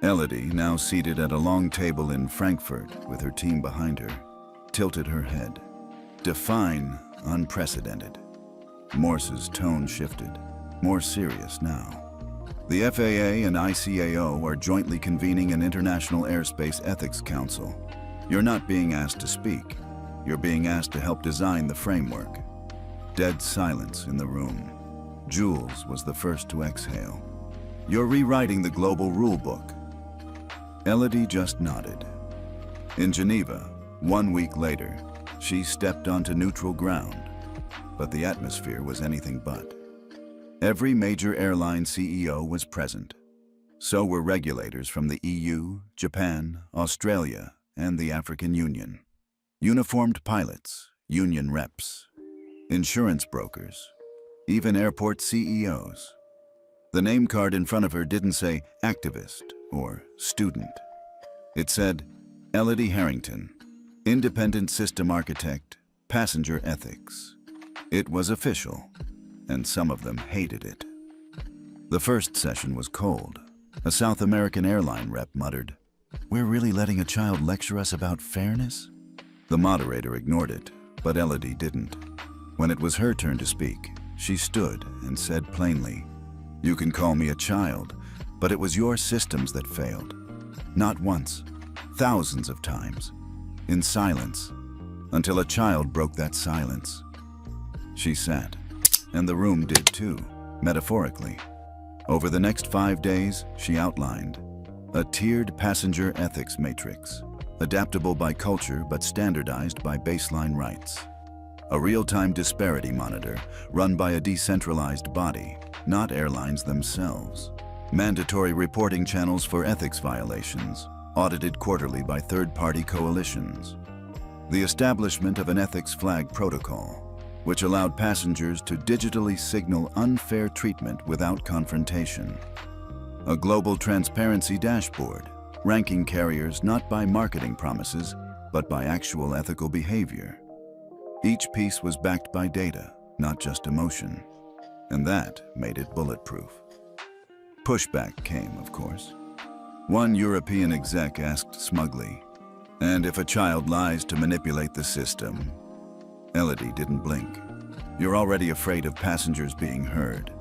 Elodie, now seated at a long table in Frankfurt with her team behind her, tilted her head. "Define unprecedented." Morse's tone shifted, more serious now. "The FAA and ICAO are jointly convening an International Airspace Ethics Council. You're not being asked to speak. You're being asked to help design the framework." Dead silence in the room. Jules was the first to exhale. "You're rewriting the global rule book." Elodie just nodded. In Geneva, 1 week later, she stepped onto neutral ground, but the atmosphere was anything but. Every major airline CEO was present. So were regulators from the EU, Japan, Australia, and the African Union. Uniformed pilots, union reps, insurance brokers, even airport CEOs. The name card in front of her didn't say activist or student. It said, Elodie Harrington, Independent System Architect, Passenger Ethics. It was official, and some of them hated it. The first session was cold. A South American airline rep muttered, "We're really letting a child lecture us about fairness?" The moderator ignored it, but Elodie didn't. When it was her turn to speak, she stood and said plainly, "You can call me a child, but it was your systems that failed. Not once, thousands of times, in silence, until a child broke that silence." She sat, and the room did too, metaphorically. Over the next 5 days, she outlined a tiered passenger ethics matrix, adaptable by culture but standardized by baseline rights. A real-time disparity monitor run by a decentralized body, not airlines themselves. Mandatory reporting channels for ethics violations, audited quarterly by third-party coalitions. The establishment of an ethics flag protocol, which allowed passengers to digitally signal unfair treatment without confrontation. A global transparency dashboard, ranking carriers not by marketing promises, but by actual ethical behavior. Each piece was backed by data, not just emotion, and that made it bulletproof. Pushback came, of course. One European exec asked smugly, "And if a child lies to manipulate the system?" Elodie didn't blink. "You're already afraid of passengers being heard.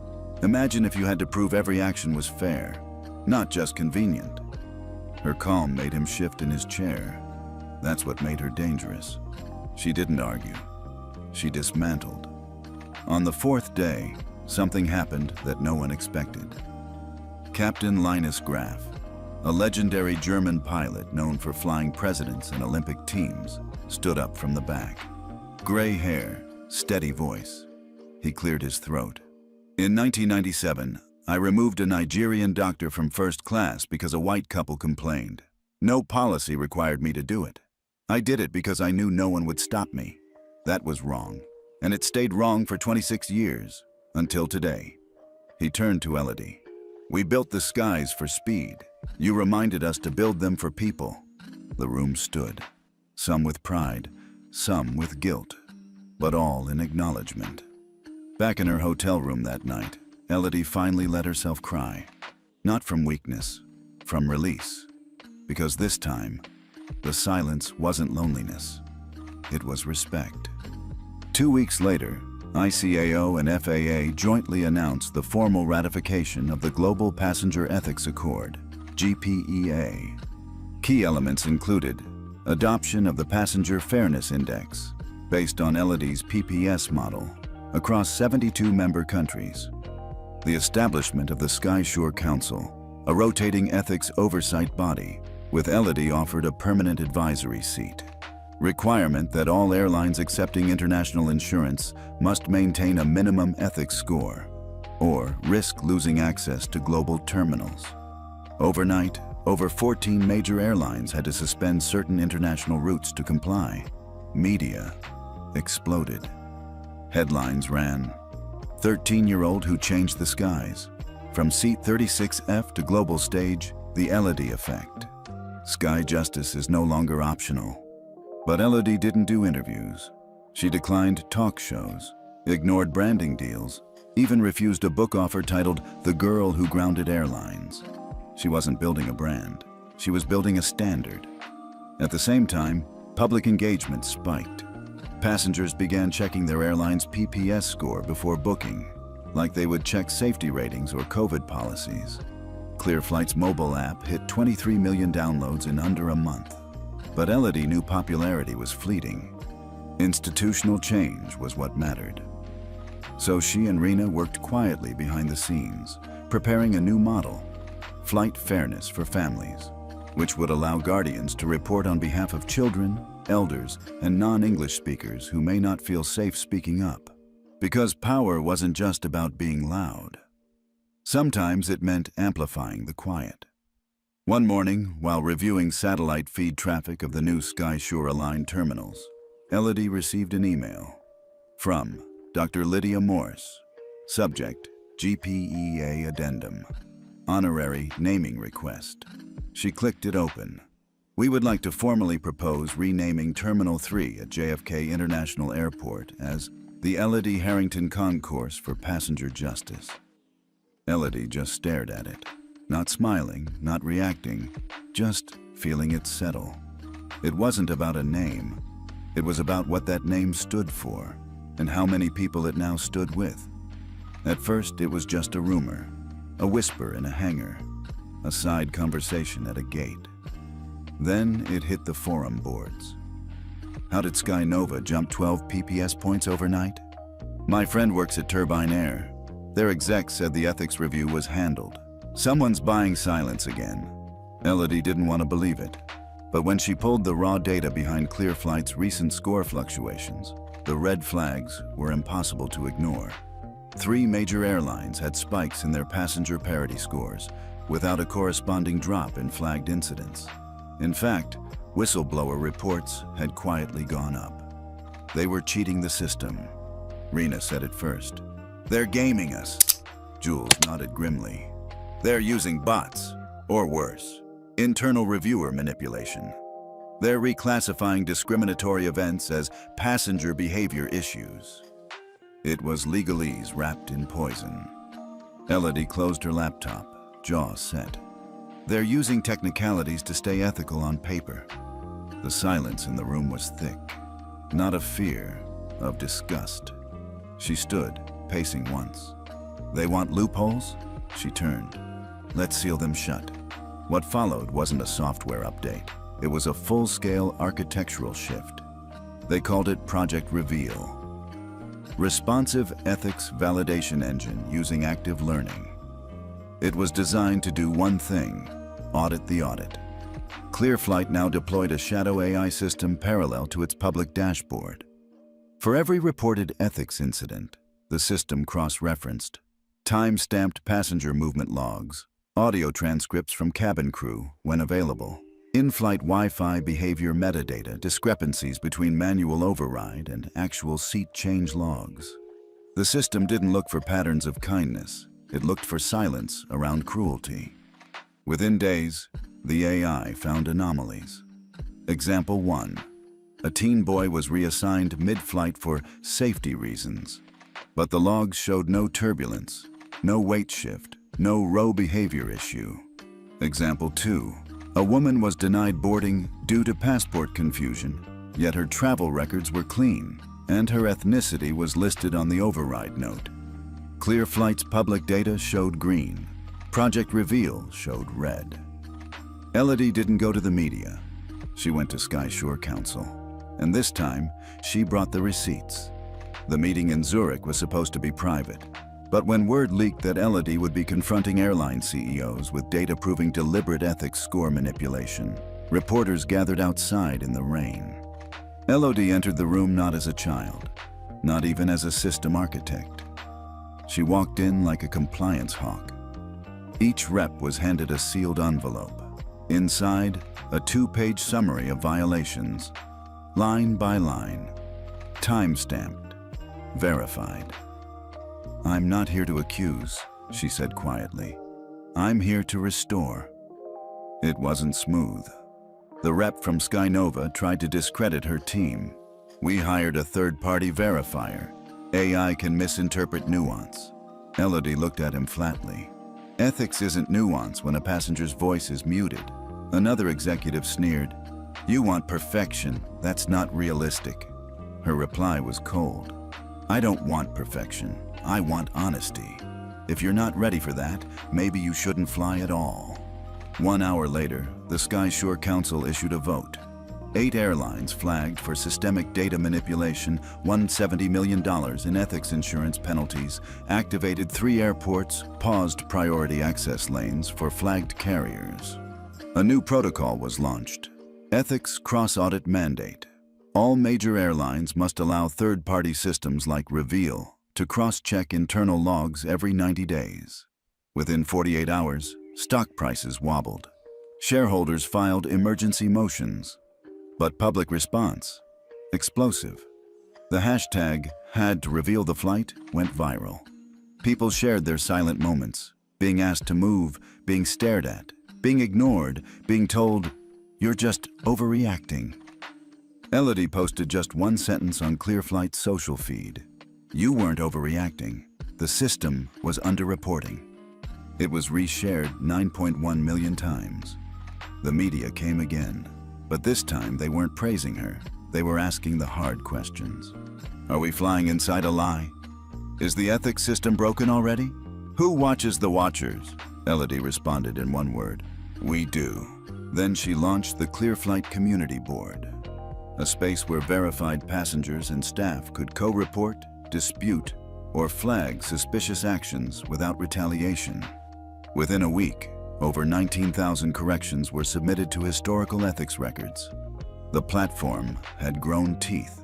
Imagine if you had to prove every action was fair, not just convenient." Her calm made him shift in his chair. That's what made her dangerous. She didn't argue. She dismantled. On the fourth day, something happened that no one expected. Captain Linus Graf, a legendary German pilot known for flying presidents and Olympic teams, stood up from the back. Gray hair, steady voice. He cleared his throat. "In 1997, I removed a Nigerian doctor from first class because a white couple complained. No policy required me to do it. I did it because I knew no one would stop me. That was wrong, and it stayed wrong for 26 years, until today." He turned to Elodie. "We built the skies for speed. You reminded us to build them for people." The room stood, some with pride, some with guilt, but all in acknowledgement. Back in her hotel room that night, Elodie finally let herself cry. Not from weakness, from release. Because this time, the silence wasn't loneliness. It was respect. 2 weeks later, ICAO and FAA jointly announced the formal ratification of the Global Passenger Ethics Accord, GPEA. Key elements included adoption of the Passenger Fairness Index, based on Elodie's PPS model, across 72 member countries. The establishment of the SkySure Council, a rotating ethics oversight body, with Elodie offered a permanent advisory seat. Requirement that all airlines accepting international insurance must maintain a minimum ethics score, or risk losing access to global terminals. Overnight, over 14 major airlines had to suspend certain international routes to comply. Media exploded. Headlines ran, "13-year-old who changed the skies. From seat 36F to global stage, the Elodie effect. Sky justice is no longer optional." But Elodie didn't do interviews. She declined talk shows, ignored branding deals, even refused a book offer titled "The Girl Who Grounded Airlines." She wasn't building a brand. She was building a standard. At the same time, public engagement spiked. Passengers began checking their airline's PPS score before booking, like they would check safety ratings or COVID policies. ClearFlight's mobile app hit 23 million downloads in under a month. But Elodie knew popularity was fleeting. Institutional change was what mattered. So she and Rena worked quietly behind the scenes, preparing a new model, Flight Fairness for Families, which would allow guardians to report on behalf of children, elders, and non-English speakers who may not feel safe speaking up. Because power wasn't just about being loud. Sometimes it meant amplifying the quiet. One morning, while reviewing satellite feed traffic of the new SkySure aligned terminals, Elodie received an email from Dr. Lydia Morse. Subject, GPEA Addendum. Honorary naming request. She clicked it open. "We would like to formally propose renaming Terminal 3 at JFK International Airport as the Elodie Harrington Concourse for Passenger Justice." Elodie just stared at it. Not smiling, not reacting, just feeling it settle. It wasn't about a name. It was about what that name stood for, and how many people it now stood with. At first, it was just a rumor, a whisper in a hangar, a side conversation at a gate. Then it hit the forum boards. How did SkyNova jump 12 PPS points overnight? My friend works at Turbine Air. Their exec said the ethics review was handled. Someone's buying silence again. Elodie didn't want to believe it. But when she pulled the raw data behind ClearFlight's recent score fluctuations, the red flags were impossible to ignore. 3 major airlines had spikes in their passenger parity scores, without a corresponding drop in flagged incidents. In fact, whistleblower reports had quietly gone up. They were cheating the system. Rena said it first. "They're gaming us." Jules nodded grimly. "They're using bots, or worse, internal reviewer manipulation. They're reclassifying discriminatory events as passenger behavior issues." It was legalese wrapped in poison. Elodie closed her laptop, jaw set. "They're using technicalities to stay ethical on paper." The silence in the room was thick, not of fear, of disgust. She stood, pacing once. "They want loopholes?" She turned. "Let's seal them shut." What followed wasn't a software update. It was a full-scale architectural shift. They called it Project Reveal. Responsive Ethics Validation Engine using active learning. It was designed to do one thing: audit the audit. ClearFlight now deployed a shadow AI system parallel to its public dashboard. For every reported ethics incident, the system cross-referenced time-stamped passenger movement logs, audio transcripts from cabin crew when available, in-flight Wi-Fi behavior metadata, discrepancies between manual override and actual seat change logs. The system didn't look for patterns of kindness. It looked for silence around cruelty. Within days, the AI found anomalies. Example 1. A teen boy was reassigned mid-flight for safety reasons, but the logs showed no turbulence, no weight shift, no row behavior issue. Example 2. A woman was denied boarding due to passport confusion, yet her travel records were clean, and her ethnicity was listed on the override note. ClearFlight's public data showed green. Project Reveal showed red. Elodie didn't go to the media. She went to SkyShore Council, and this time, she brought the receipts. The meeting in Zurich was supposed to be private, but when word leaked that Elodie would be confronting airline CEOs with data proving deliberate ethics score manipulation, reporters gathered outside in the rain. Elodie entered the room not as a child, not even as a system architect. She walked in like a compliance hawk. Each rep was handed a sealed envelope. Inside, a 2-page summary of violations, line by line, time-stamped, verified. "I'm not here to accuse," she said quietly. "I'm here to restore." It wasn't smooth. The rep from Skynova tried to discredit her team. "We hired a third-party verifier. AI can misinterpret nuance." Elodie looked at him flatly. "Ethics isn't nuance when a passenger's voice is muted." Another executive sneered. "You want perfection. That's not realistic." Her reply was cold. "I don't want perfection. I want honesty. If you're not ready for that, maybe you shouldn't fly at all." 1 hour later, the SkyShore Council issued a vote. 8 airlines flagged for systemic data manipulation, $170 million in ethics insurance penalties, activated 3 airports, paused priority access lanes for flagged carriers. A new protocol was launched. Ethics Cross-Audit Mandate. All major airlines must allow third-party systems like Reveal to cross-check internal logs every 90 days. Within 48 hours, stock prices wobbled. Shareholders filed emergency motions. But public response? Explosive. The hashtag #HadToRevealTheFlight went viral. People shared their silent moments, being asked to move, being stared at, being ignored, being told, "You're just overreacting." Elodie posted just one sentence on ClearFlight's social feed. "You weren't overreacting. The system was underreporting." It was reshared 9.1 million times. The media came again, but this time they weren't praising her. They were asking the hard questions. Are we flying inside a lie? Is the ethics system broken already? Who watches the watchers? Elodie responded in one word: we do. Then she launched the ClearFlight Community Board, a space where verified passengers and staff could co-report, dispute, or flag suspicious actions without retaliation. Within a week, Over 19,000 corrections were submitted to historical ethics records. The platform had grown teeth.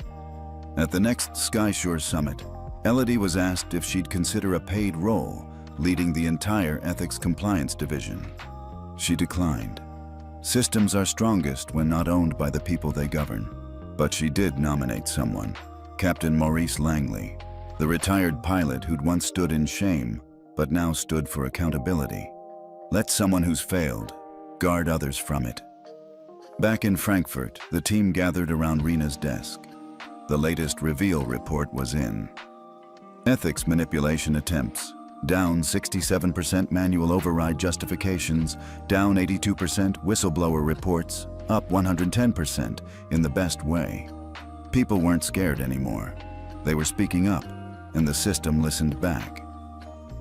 At the next SkyShore Summit, Elodie was asked if she'd consider a paid role leading the entire ethics compliance division. She declined. Systems are strongest when not owned by the people they govern. But she did nominate someone, Captain Maurice Langley, the retired pilot who'd once stood in shame, but now stood for accountability. Let someone who's failed guard others from it. Back in Frankfurt, the team gathered around Rena's desk. The latest reveal report was in. Ethics manipulation attempts, down 67%, manual override justifications, down 82%, whistleblower reports, up 110% in the best way. People weren't scared anymore. They were speaking up, and the system listened back.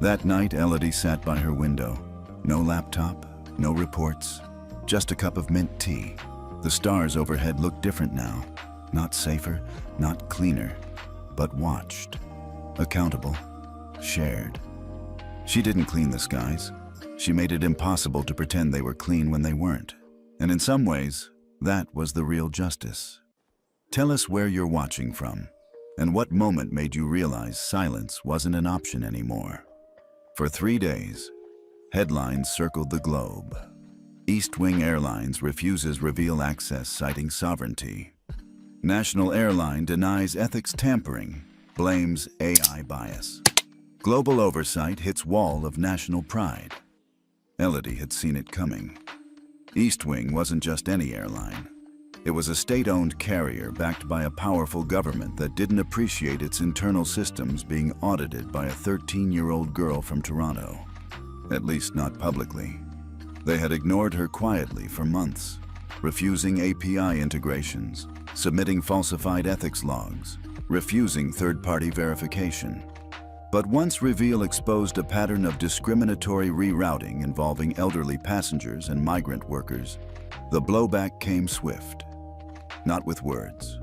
That night, Elodie sat by her window. No laptop, no reports, just a cup of mint tea. The stars overhead looked different now. Not safer, not cleaner, but watched. Accountable, shared. She didn't clean the skies. She made it impossible to pretend they were clean when they weren't. And in some ways, that was the real justice. Tell us where you're watching from, and what moment made you realize silence wasn't an option anymore. For 3 days, headlines circled the globe. Eastwing Airlines refuses reveal access citing sovereignty. National Airline denies ethics tampering, blames AI bias. Global oversight hits wall of national pride. Elodie had seen it coming. Eastwing wasn't just any airline. It was a state-owned carrier backed by a powerful government that didn't appreciate its internal systems being audited by a 13-year-old girl from Toronto. At least not publicly. They had ignored her quietly for months, refusing API integrations, submitting falsified ethics logs, refusing third-party verification. But once Reveal exposed a pattern of discriminatory rerouting involving elderly passengers and migrant workers, the blowback came swift. Not with words,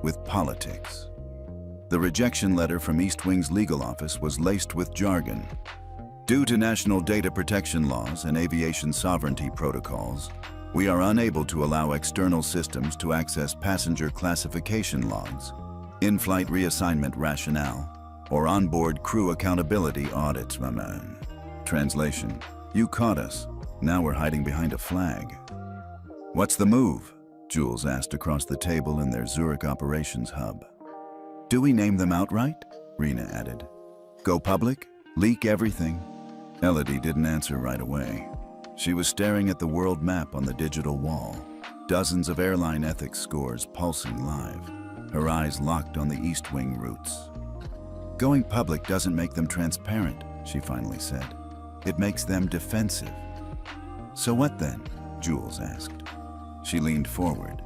with politics. The rejection letter from Eastwing's legal office was laced with jargon. Due to national data protection laws and aviation sovereignty protocols, we are unable to allow external systems to access passenger classification logs, in-flight reassignment rationale, or onboard crew accountability audits. Translation: you caught us. Now we're hiding behind a flag. What's the move? Jules asked across the table in their Zurich operations hub. Do we name them outright? Rena added. Go public? Leak everything? Elodie didn't answer right away. She was staring at the world map on the digital wall, dozens of airline ethics scores pulsing live, her eyes locked on the Eastwing routes. Going public doesn't make them transparent, she finally said. It makes them defensive. So what then? Jules asked. She leaned forward.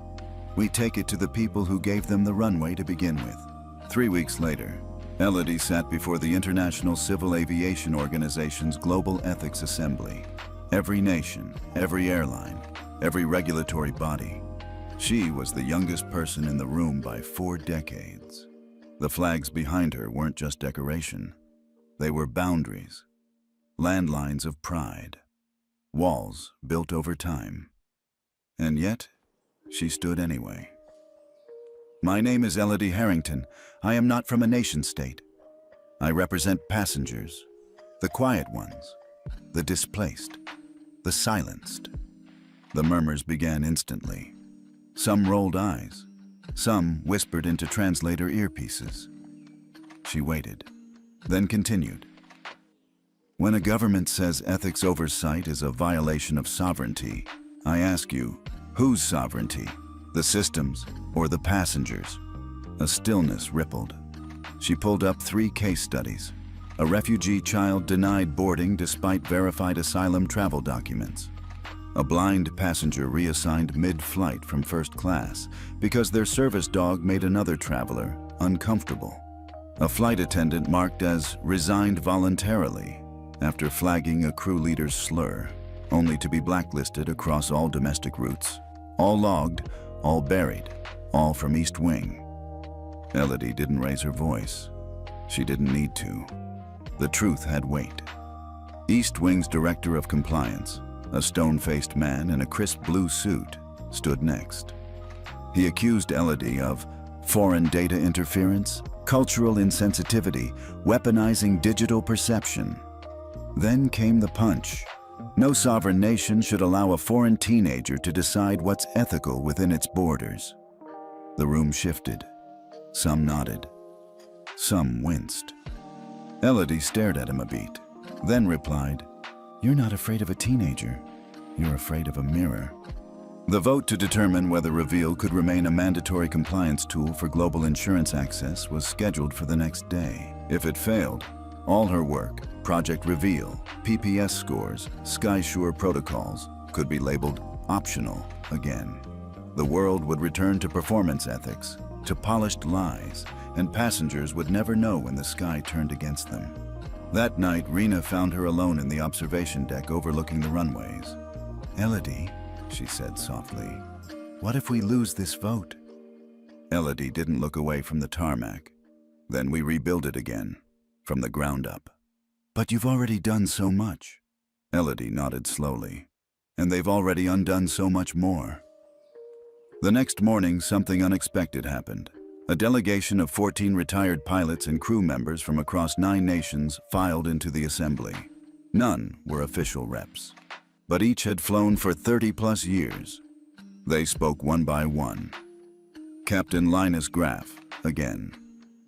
We take it to the people who gave them the runway to begin with. 3 weeks later, Elodie sat before the International Civil Aviation Organization's Global Ethics Assembly. Every nation, every airline, every regulatory body. She was the youngest person in the room by 4 decades. The flags behind her weren't just decoration. They were boundaries, landlines of pride, walls built over time. And yet, she stood anyway. My name is Elodie Harrington. I am not from a nation-state. I represent passengers, the quiet ones, the displaced, the silenced. The murmurs began instantly. Some rolled eyes. Some whispered into translator earpieces. She waited, then continued. When a government says ethics oversight is a violation of sovereignty, I ask you, whose sovereignty? The systems or the passengers? A stillness rippled. She pulled up 3 case studies. A refugee child denied boarding despite verified asylum travel documents. A blind passenger reassigned mid-flight from first class because their service dog made another traveler uncomfortable. A flight attendant marked as resigned voluntarily after flagging a crew leader's slur, only to be blacklisted across all domestic routes. All logged, all buried, all from Eastwing. Elodie didn't raise her voice. She didn't need to. The truth had weight. Eastwing's director of compliance, A stone-faced man in a crisp blue suit stood next. He accused Elodie of foreign data interference, cultural insensitivity, weaponizing digital perception. Then came the punch. No sovereign nation should allow a foreign teenager to decide what's ethical within its borders. The room shifted. Some nodded. Some winced. Elodie stared at him a beat, then replied, "You're not afraid of a teenager. You're afraid of a mirror." The vote to determine whether Reveal could remain a mandatory compliance tool for global insurance access was scheduled for the next day. If it failed, all her work, Project Reveal, PPS scores, SkySure protocols, could be labeled optional again. The world would return to performance ethics, to polished lies, and passengers would never know when the sky turned against them. That night, Rena found her alone in the observation deck overlooking the runways. "Elodie," she said softly, "what if we lose this vote?" Elodie didn't look away from the tarmac. "Then we rebuild it again, from the ground up." "But you've already done so much." Elodie nodded slowly. "And they've already undone so much more." The next morning, something unexpected happened. A delegation of 14 retired pilots and crew members from across 9 nations filed into the assembly. None were official reps, but each had flown for 30-plus years. They spoke one by one. Captain Linus Graff, again.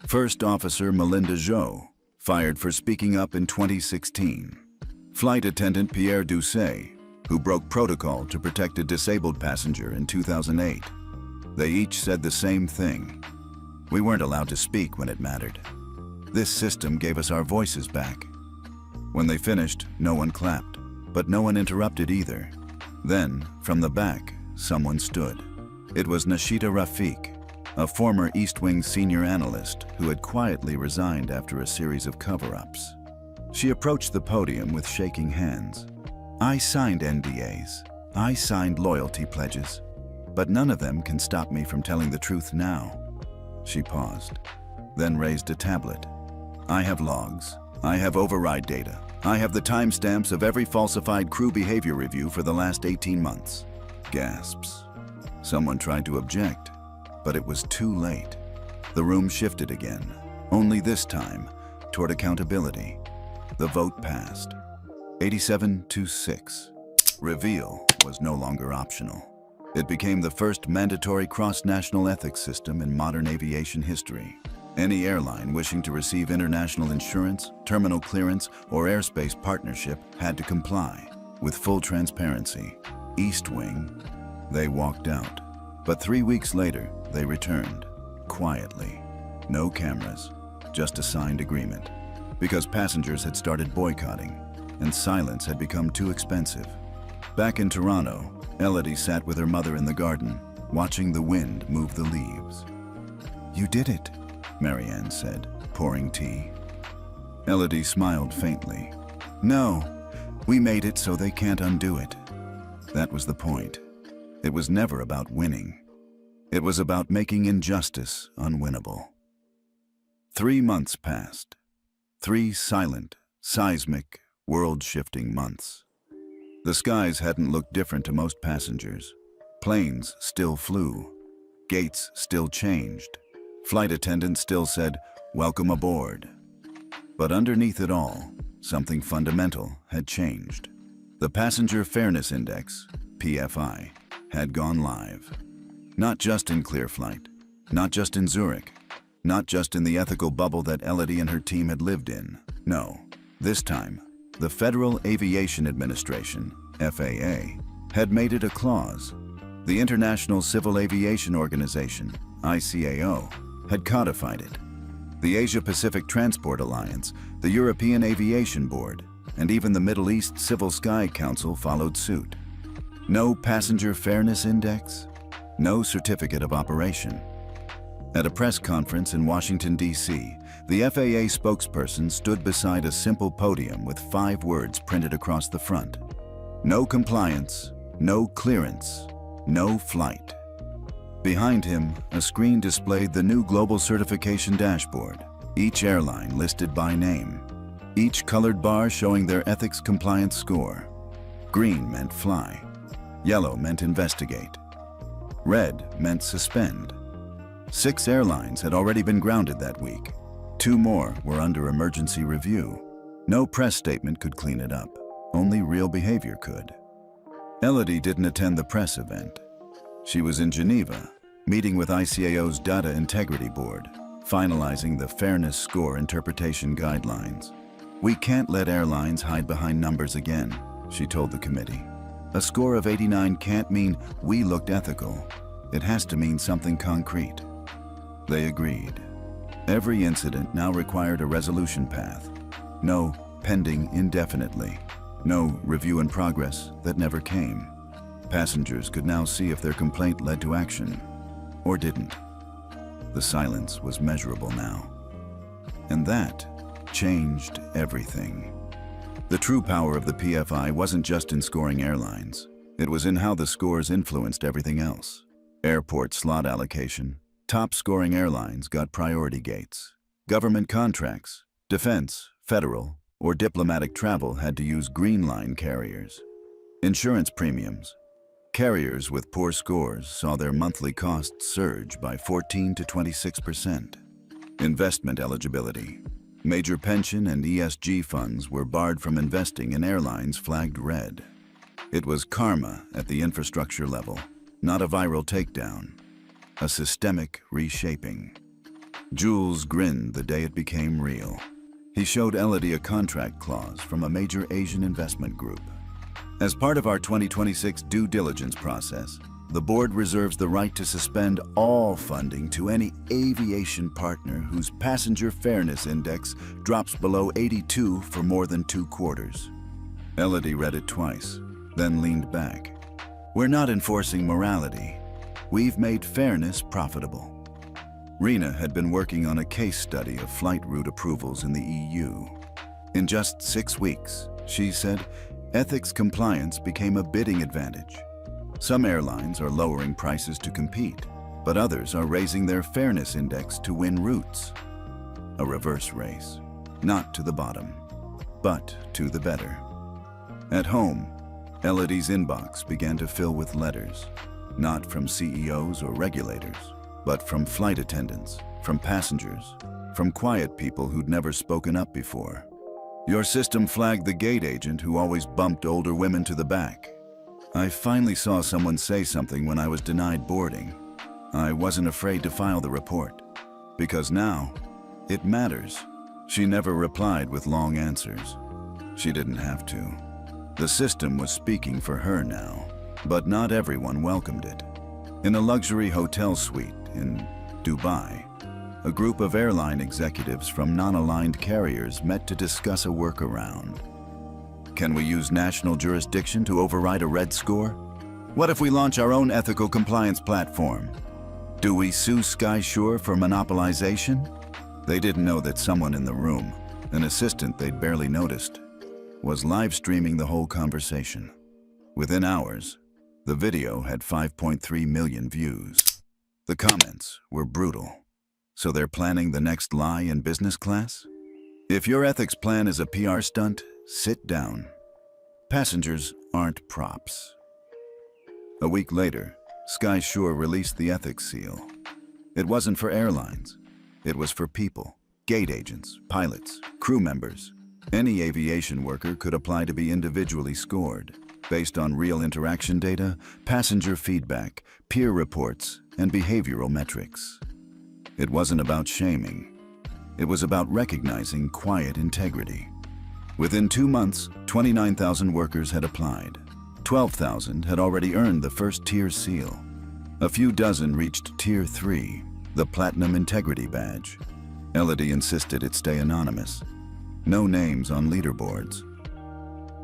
First Officer Melinda Zhou, fired for speaking up in 2016. Flight Attendant Pierre Doucet, who broke protocol to protect a disabled passenger in 2008. They each said the same thing. "We weren't allowed to speak when it mattered. This system gave us our voices back." When they finished, no one clapped, but no one interrupted either. Then, from the back, someone stood. It was Nashita Rafiq, a former East Wing senior analyst who had quietly resigned after a series of cover-ups. She approached the podium with shaking hands. "I signed NDAs. I signed loyalty pledges. But none of them can stop me from telling the truth now." She paused, then raised a tablet. "I have logs. I have override data. I have the timestamps of every falsified crew behavior review for the last 18 months. Gasps. Someone tried to object, but it was too late. The room shifted again, only this time toward accountability. The vote passed. 87-6. Reveal was no longer optional. It became the first mandatory cross-national ethics system in modern aviation history. Any airline wishing to receive international insurance, terminal clearance, or airspace partnership had to comply. With full transparency. East Wing, they walked out. But 3 weeks later, they returned. Quietly. No cameras, just a signed agreement. Because passengers had started boycotting, and silence had become too expensive. Back in Toronto, Elodie sat with her mother in the garden, watching the wind move the leaves. "You did it," Marianne said, pouring tea. Elodie smiled faintly. "No, we made it so they can't undo it." That was the point. It was never about winning. It was about making injustice unwinnable. 3 months passed. 3 silent, seismic, world-shifting months. The skies hadn't looked different to most passengers. Planes still flew. Gates still changed. Flight attendants still said, "Welcome aboard." But underneath it all, something fundamental had changed. The Passenger Fairness Index, PFI, had gone live. Not just in Clearflight, not just in Zurich, not just in the ethical bubble that Elodie and her team had lived in. No, this time, the Federal Aviation Administration, FAA, had made it a clause. The International Civil Aviation Organization, ICAO, had codified it. The Asia-Pacific Transport Alliance, the European Aviation Board, and even the Middle East Civil Sky Council followed suit. No Passenger Fairness Index, no Certificate of Operation. At a press conference in Washington, D.C., the FAA spokesperson stood beside a simple podium with 5 words printed across the front. No compliance, no clearance, no flight. Behind him, a screen displayed the new global certification dashboard, each airline listed by name, each colored bar showing their ethics compliance score. Green meant fly. Yellow meant investigate. Red meant suspend. 6 airlines had already been grounded that week. 2 more were under emergency review. No press statement could clean it up. Only real behavior could. Elodie didn't attend the press event. She was in Geneva, meeting with ICAO's Data Integrity Board, finalizing the Fairness Score Interpretation Guidelines. "We can't let airlines hide behind numbers again," she told the committee. "A score of 89 can't mean we looked ethical. It has to mean something concrete." They agreed. Every incident now required a resolution path. No pending indefinitely. No review in progress that never came. Passengers could now see if their complaint led to action, or didn't. The silence was measurable now. And that changed everything. The true power of the PFI wasn't just in scoring airlines. It was in how the scores influenced everything else. Airport slot allocation. Top-scoring airlines got priority gates. Government contracts, defense, federal, or diplomatic travel had to use green line carriers. Insurance premiums. Carriers with poor scores saw their monthly costs surge by 14 to 26%. Investment eligibility. Major pension and ESG funds were barred from investing in airlines flagged red. It was karma at the infrastructure level, not a viral takedown. A systemic reshaping. Jules grinned the day it became real. He showed Elodie a contract clause from a major Asian investment group. "As part of our 2026 due diligence process, the board reserves the right to suspend all funding to any aviation partner whose passenger fairness index drops below 82 for more than 2 quarters. Elodie read it twice, then leaned back. "We're not enforcing morality. We've made fairness profitable." Rena had been working on a case study of flight route approvals in the EU. In just 6 weeks, she said, ethics compliance became a bidding advantage. Some airlines are lowering prices to compete, but others are raising their fairness index to win routes. A reverse race, not to the bottom, but to the better. At home, Elodie's inbox began to fill with letters, not from CEOs or regulators, but from flight attendants, from passengers, from quiet people who'd never spoken up before. "Your system flagged the gate agent who always bumped older women to the back. I finally saw someone say something when I was denied boarding. I wasn't afraid to file the report, because now it matters." She never replied with long answers. She didn't have to. The system was speaking for her now, but not everyone welcomed it. In a luxury hotel suite in Dubai, a group of airline executives from non-aligned carriers met to discuss a workaround. "Can we use national jurisdiction to override a red score? What if we launch our own ethical compliance platform? Do we sue SkySure for monopolization?" They didn't know that someone in the room, an assistant they'd barely noticed, was live streaming the whole conversation. Within hours, the video had 5.3 million views. The comments were brutal. "So they're planning the next lie in business class? If your ethics plan is a PR stunt, sit down. Passengers aren't props." A week later, SkySure released the ethics seal. It wasn't for airlines. It was for people, gate agents, pilots, crew members. Any aviation worker could apply to be individually scored, based on real interaction data, passenger feedback, peer reports, and behavioral metrics. It wasn't about shaming. It was about recognizing quiet integrity. Within 2 months, 29,000 workers had applied. 12,000 had already earned the first tier seal. A few dozen reached Tier 3, the Platinum Integrity Badge. Elodie insisted it stay anonymous. No names on leaderboards.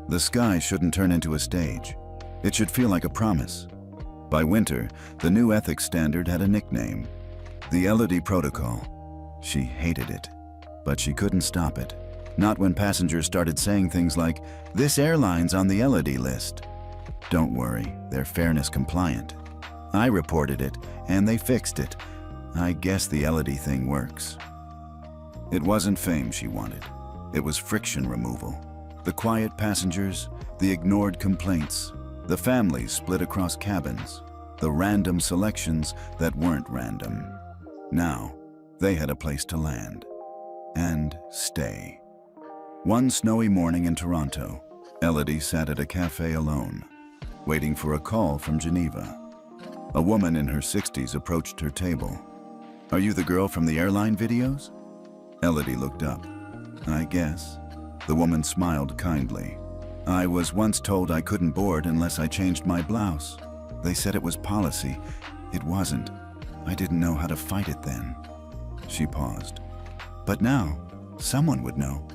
The sky shouldn't turn into a stage. It should feel like a promise. By winter, the new ethics standard had a nickname, the Elodie Protocol. She hated it, but she couldn't stop it. Not when passengers started saying things like, "This airline's on the Elodie list." "Don't worry, they're fairness compliant. I reported it, and they fixed it. I guess the Elodie thing works." It wasn't fame she wanted. It was friction removal. The quiet passengers, the ignored complaints, the families split across cabins, the random selections that weren't random. Now, they had a place to land and stay. One snowy morning in Toronto, Elodie sat at a cafe alone, waiting for a call from Geneva. A woman in her 60s approached her table. "Are you the girl from the airline videos?" Elodie looked up. "I guess." The woman smiled kindly. "I was once told I couldn't board unless I changed my blouse. They said it was policy. It wasn't. I didn't know how to fight it then." She paused. "But now, someone would know,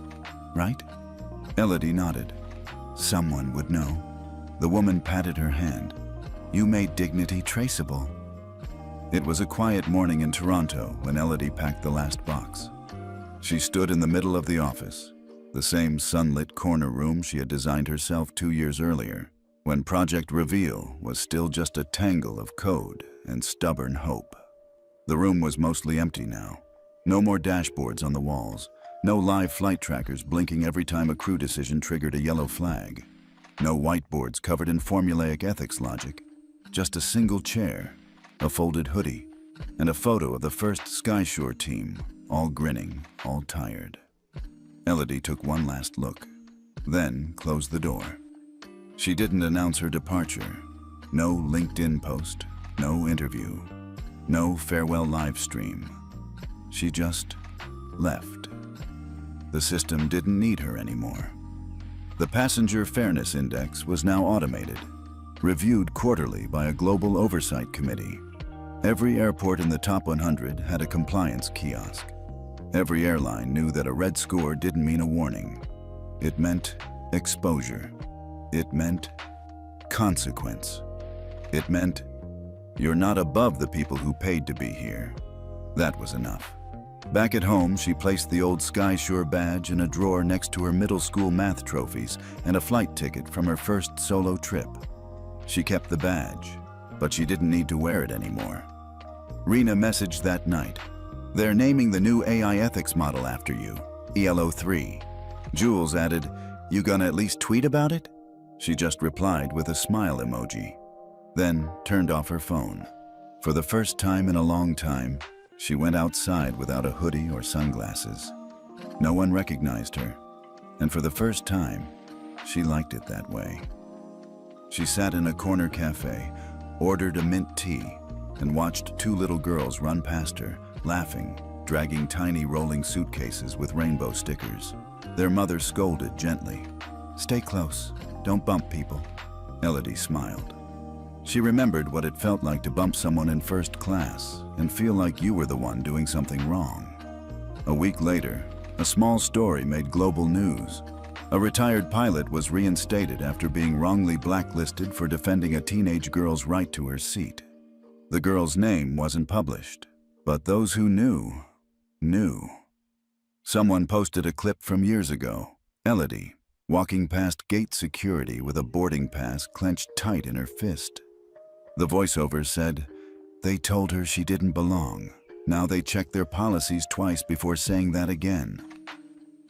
right?" Elodie nodded. Someone would know. The woman patted her hand. "You made dignity traceable." It was a quiet morning in Toronto when Elodie packed the last box. She stood in the middle of the office, the same sunlit corner room she had designed herself 2 years earlier, when Project Reveal was still just a tangle of code and stubborn hope. The room was mostly empty now. No more dashboards on the walls, no live flight trackers blinking every time a crew decision triggered a yellow flag. No whiteboards covered in formulaic ethics logic. Just a single chair, a folded hoodie, and a photo of the first SkyShore team, all grinning, all tired. Elodie took one last look, then closed the door. She didn't announce her departure. No LinkedIn post, no interview, no farewell live stream. She just left. The system didn't need her anymore. The Passenger Fairness Index was now automated, reviewed quarterly by a global oversight committee. Every airport in the top 100 had a compliance kiosk. Every airline knew that a red score didn't mean a warning. It meant exposure. It meant consequence. It meant you're not above the people who paid to be here. That was enough. Back at home, she placed the old SkyShore badge in a drawer next to her middle school math trophies and a flight ticket from her first solo trip. She kept the badge, but she didn't need to wear it anymore. Rena messaged that night. "They're naming the new AI ethics model after you, ELO3. Jules added, "You gonna at least tweet about it?" She just replied with a smile emoji, then turned off her phone. For the first time in a long time, she went outside without a hoodie or sunglasses. No one recognized her, and for the first time, she liked it that way. She sat in a corner cafe, ordered a mint tea, and watched 2 little girls run past her, laughing, dragging tiny rolling suitcases with rainbow stickers. Their mother scolded gently. "Stay close, don't bump people." Elodie smiled. She remembered what it felt like to bump someone in first class and feel like you were the one doing something wrong. A week later, a small story made global news. A retired pilot was reinstated after being wrongly blacklisted for defending a teenage girl's right to her seat. The girl's name wasn't published, but those who knew, knew. Someone posted a clip from years ago. Elodie, walking past gate security with a boarding pass clenched tight in her fist. The voiceover said, "They told her she didn't belong. Now they check their policies twice before saying that again."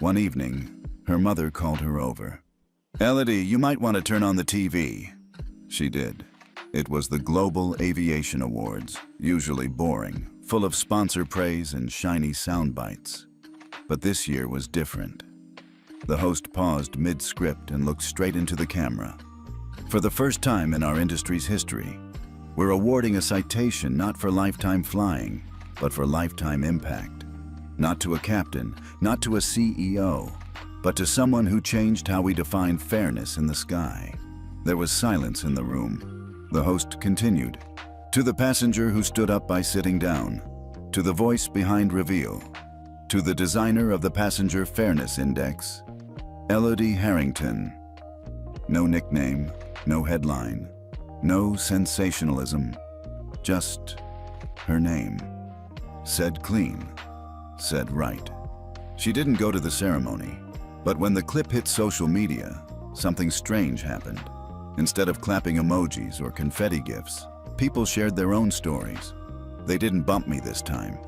One evening, her mother called her over. "Elodie, you might want to turn on the TV." She did. It was the Global Aviation Awards, usually boring, full of sponsor praise and shiny sound bites. But this year was different. The host paused mid-script and looked straight into the camera. "For the first time in our industry's history, we're awarding a citation not for lifetime flying, but for lifetime impact. Not to a captain, not to a CEO, but to someone who changed how we define fairness in the sky." There was silence in the room. The host continued. "To the passenger who stood up by sitting down, to the voice behind Reveal, to the designer of the Passenger Fairness Index, Elodie Harrington." No nickname, no headline, no sensationalism, just her name. Said clean, said right. She didn't go to the ceremony, but when the clip hit social media, something strange happened. Instead of clapping emojis or confetti gifs, people shared their own stories. "They didn't bump me this time.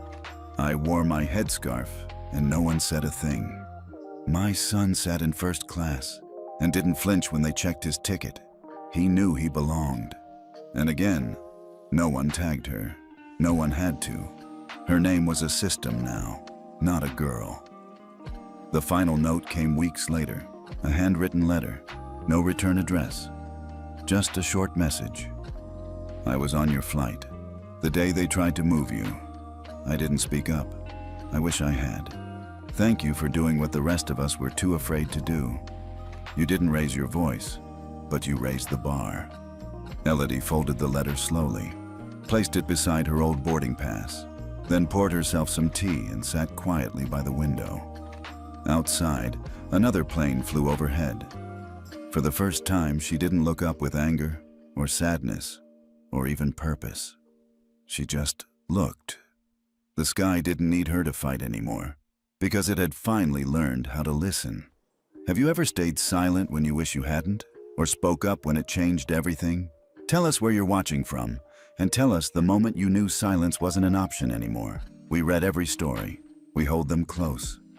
I wore my headscarf and no one said a thing." My son sat in first class and didn't flinch when they checked his ticket. He knew he belonged. And again, no one tagged her. No one had to. Her name was a system now, not a girl. The final note came weeks later, a handwritten letter, no return address, just a short message. I was on your flight, the day they tried to move you. I didn't speak up. I wish I had. Thank you for doing what the rest of us were too afraid to do. You didn't raise your voice, but you raised the bar. Elodie folded the letter slowly, placed it beside her old boarding pass, then poured herself some tea and sat quietly by the window. Outside, another plane flew overhead. For the first time, she didn't look up with anger or sadness or even purpose. She just looked. The sky didn't need her to fight anymore, because it had finally learned how to listen. Have you ever stayed silent when you wish you hadn't? Or spoke up when it changed everything? Tell us where you're watching from, and tell us the moment you knew silence wasn't an option anymore. We read every story. We hold them close.